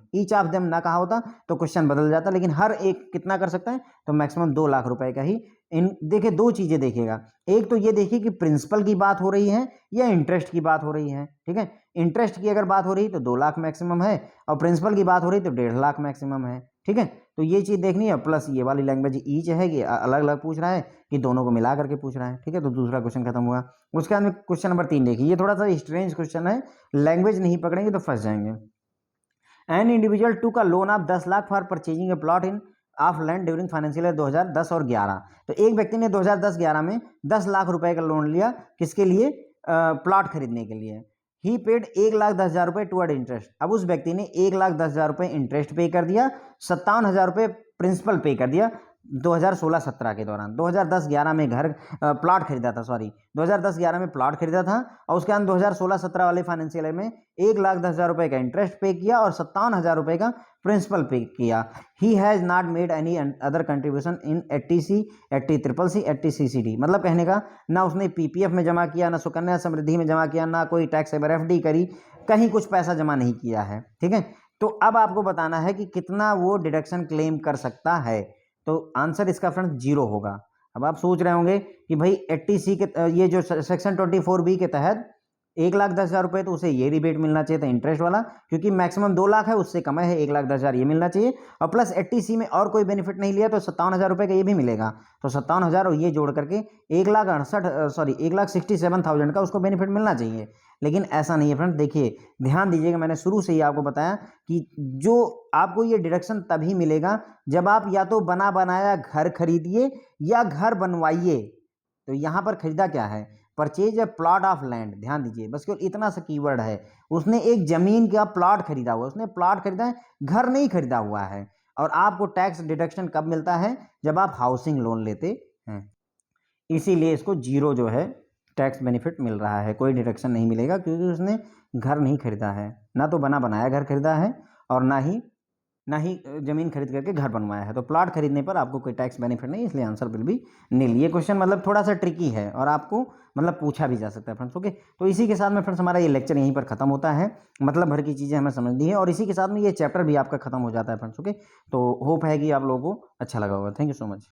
ना कहा होता तो क्वेश्चन बदल जाता, लेकिन हर एक कितना कर सकता है, तो मैक्सिमम 2 लाख रुपए का ही। इन देखिए दो चीजें देखिएगा, एक तो ये देखिए कि प्रिंसिपल की बात हो रही है या इंटरेस्ट की बात हो रही है। ठीक है, इंटरेस्ट की अगर बात हो रही है तो 2 लाख मैक्सिमम है, और प्रिंसिपल की बात हो रही है तो 1.5 लाख मैक्सिमम है। ठीक है, तो ये चीज देखनी है। प्लस ये वाली लैंग्वेज ईच है कि अलग अलग पूछ रहा है कि दोनों को मिला करके पूछ रहा है। ठीक है, तो दूसरा क्वेश्चन खत्म हुआ। उसके बाद में क्वेश्चन नंबर 3 देखिए, ये थोड़ा सा स्ट्रेंज क्वेश्चन है, लैंग्वेज नहीं पकड़ेंगे तो फंस जाएंगे। एन इंडिविजुअल टू का loan of 10 lakh for purchasing A plot in of land during financial year 2010 और 11। तो एक व्यक्ति ने 2010-11 में 10 लाख रुपए का लोन लिया, किसके लिए? प्लॉट खरीदने के लिए। ही पेड 1,10,000 रुपए टुवर्ड इंटरेस्ट। अब उस व्यक्ति ने 1,10,000 रुपए इंटरेस्ट पे कर दिया, 57,000 रुपए प्रिंसिपल पे कर दिया 2016-17 के दौरान। 2010-11 में घर प्लॉट खरीदा था, सॉरी 2010-11 में प्लॉट खरीदा था, और उसके बाद 2016-17 वाले फाइनेंशियल ईयर में 1,10,000 रुपए का इंटरेस्ट पे किया और 57,000 रुपए का प्रिंसिपल पे किया। He has not made any other contribution in 80C, 80CCC, 80CCD। मतलब कहने का ना उसने पीपीएफ में जमा किया, ना सुकन्या समृद्धि में जमा किया, ना कोई टैक्स सेवर एफडी करी, कहीं कुछ पैसा जमा नहीं किया है। ठीक है, तो अब आपको बताना है कि कितना वो डिडक्शन क्लेम कर सकता है। तो आंसर इसका फ्रेंड्स 0 होगा। अब आप सोच रहे होंगे कि भाई 80C के ये जो सेक्शन 24B के तहत 1,10,000 रुपये, तो उसे ये रिबेट मिलना चाहिए था इंटरेस्ट वाला, क्योंकि मैक्सिमम 2 लाख है, उससे कम है 1,10,000 ये मिलना चाहिए, और प्लस 80C में और कोई बेनिफिट नहीं लिया तो 57,000 रुपये का ये भी मिलेगा। तो 57,000 और ये जोड़ करके 1,67,000 का उसको बेनिफिट मिलना चाहिए, लेकिन ऐसा नहीं है फ्रेंड। देखिए ध्यान दीजिएगा, मैंने शुरू से ही आपको बताया कि जो आपको ये डिडक्शन तभी मिलेगा जब आप या तो बना बनाया घर खरीदिए या घर बनवाइए। तो यहाँ पर खरीदा क्या है? Purchase a plot of land. ध्यान दीजिए, बस केवल इतना सा कीवर्ड है, उसने एक जमीन का प्लॉट खरीदा हुआ, उसने प्लॉट खरीदा है, घर नहीं खरीदा हुआ है। और आपको टैक्स डिडक्शन कब मिलता है? जब आप हाउसिंग लोन लेते हैं। इसीलिए इसको 0 जो है टैक्स बेनिफिट मिल रहा है, कोई डिडक्शन नहीं मिलेगा, क्योंकि उसने घर नहीं खरीदा है, ना तो बना बनाया घर खरीदा है और ना ही जमीन खरीद करके घर बनवाया है। तो प्लॉट खरीदने पर आपको कोई टैक्स बेनिफिट नहीं, इसलिए आंसर बिल भी नील। ये क्वेश्चन मतलब थोड़ा सा ट्रिकी है और आपको मतलब पूछा भी जा सकता है फ्रेंड्स। ओके, तो इसी के साथ में फ्रेंड्स हमारा ये लेक्चर यहीं पर खत्म होता है। मतलब भर की चीज़ें हमें समझनी है और इसी के साथ में ये चैप्टर भी आपका खत्म हो जाता है फ्रेंड्स। ओके, तो होप है कि आप लोगों को अच्छा लगा होगा। Thank you so much.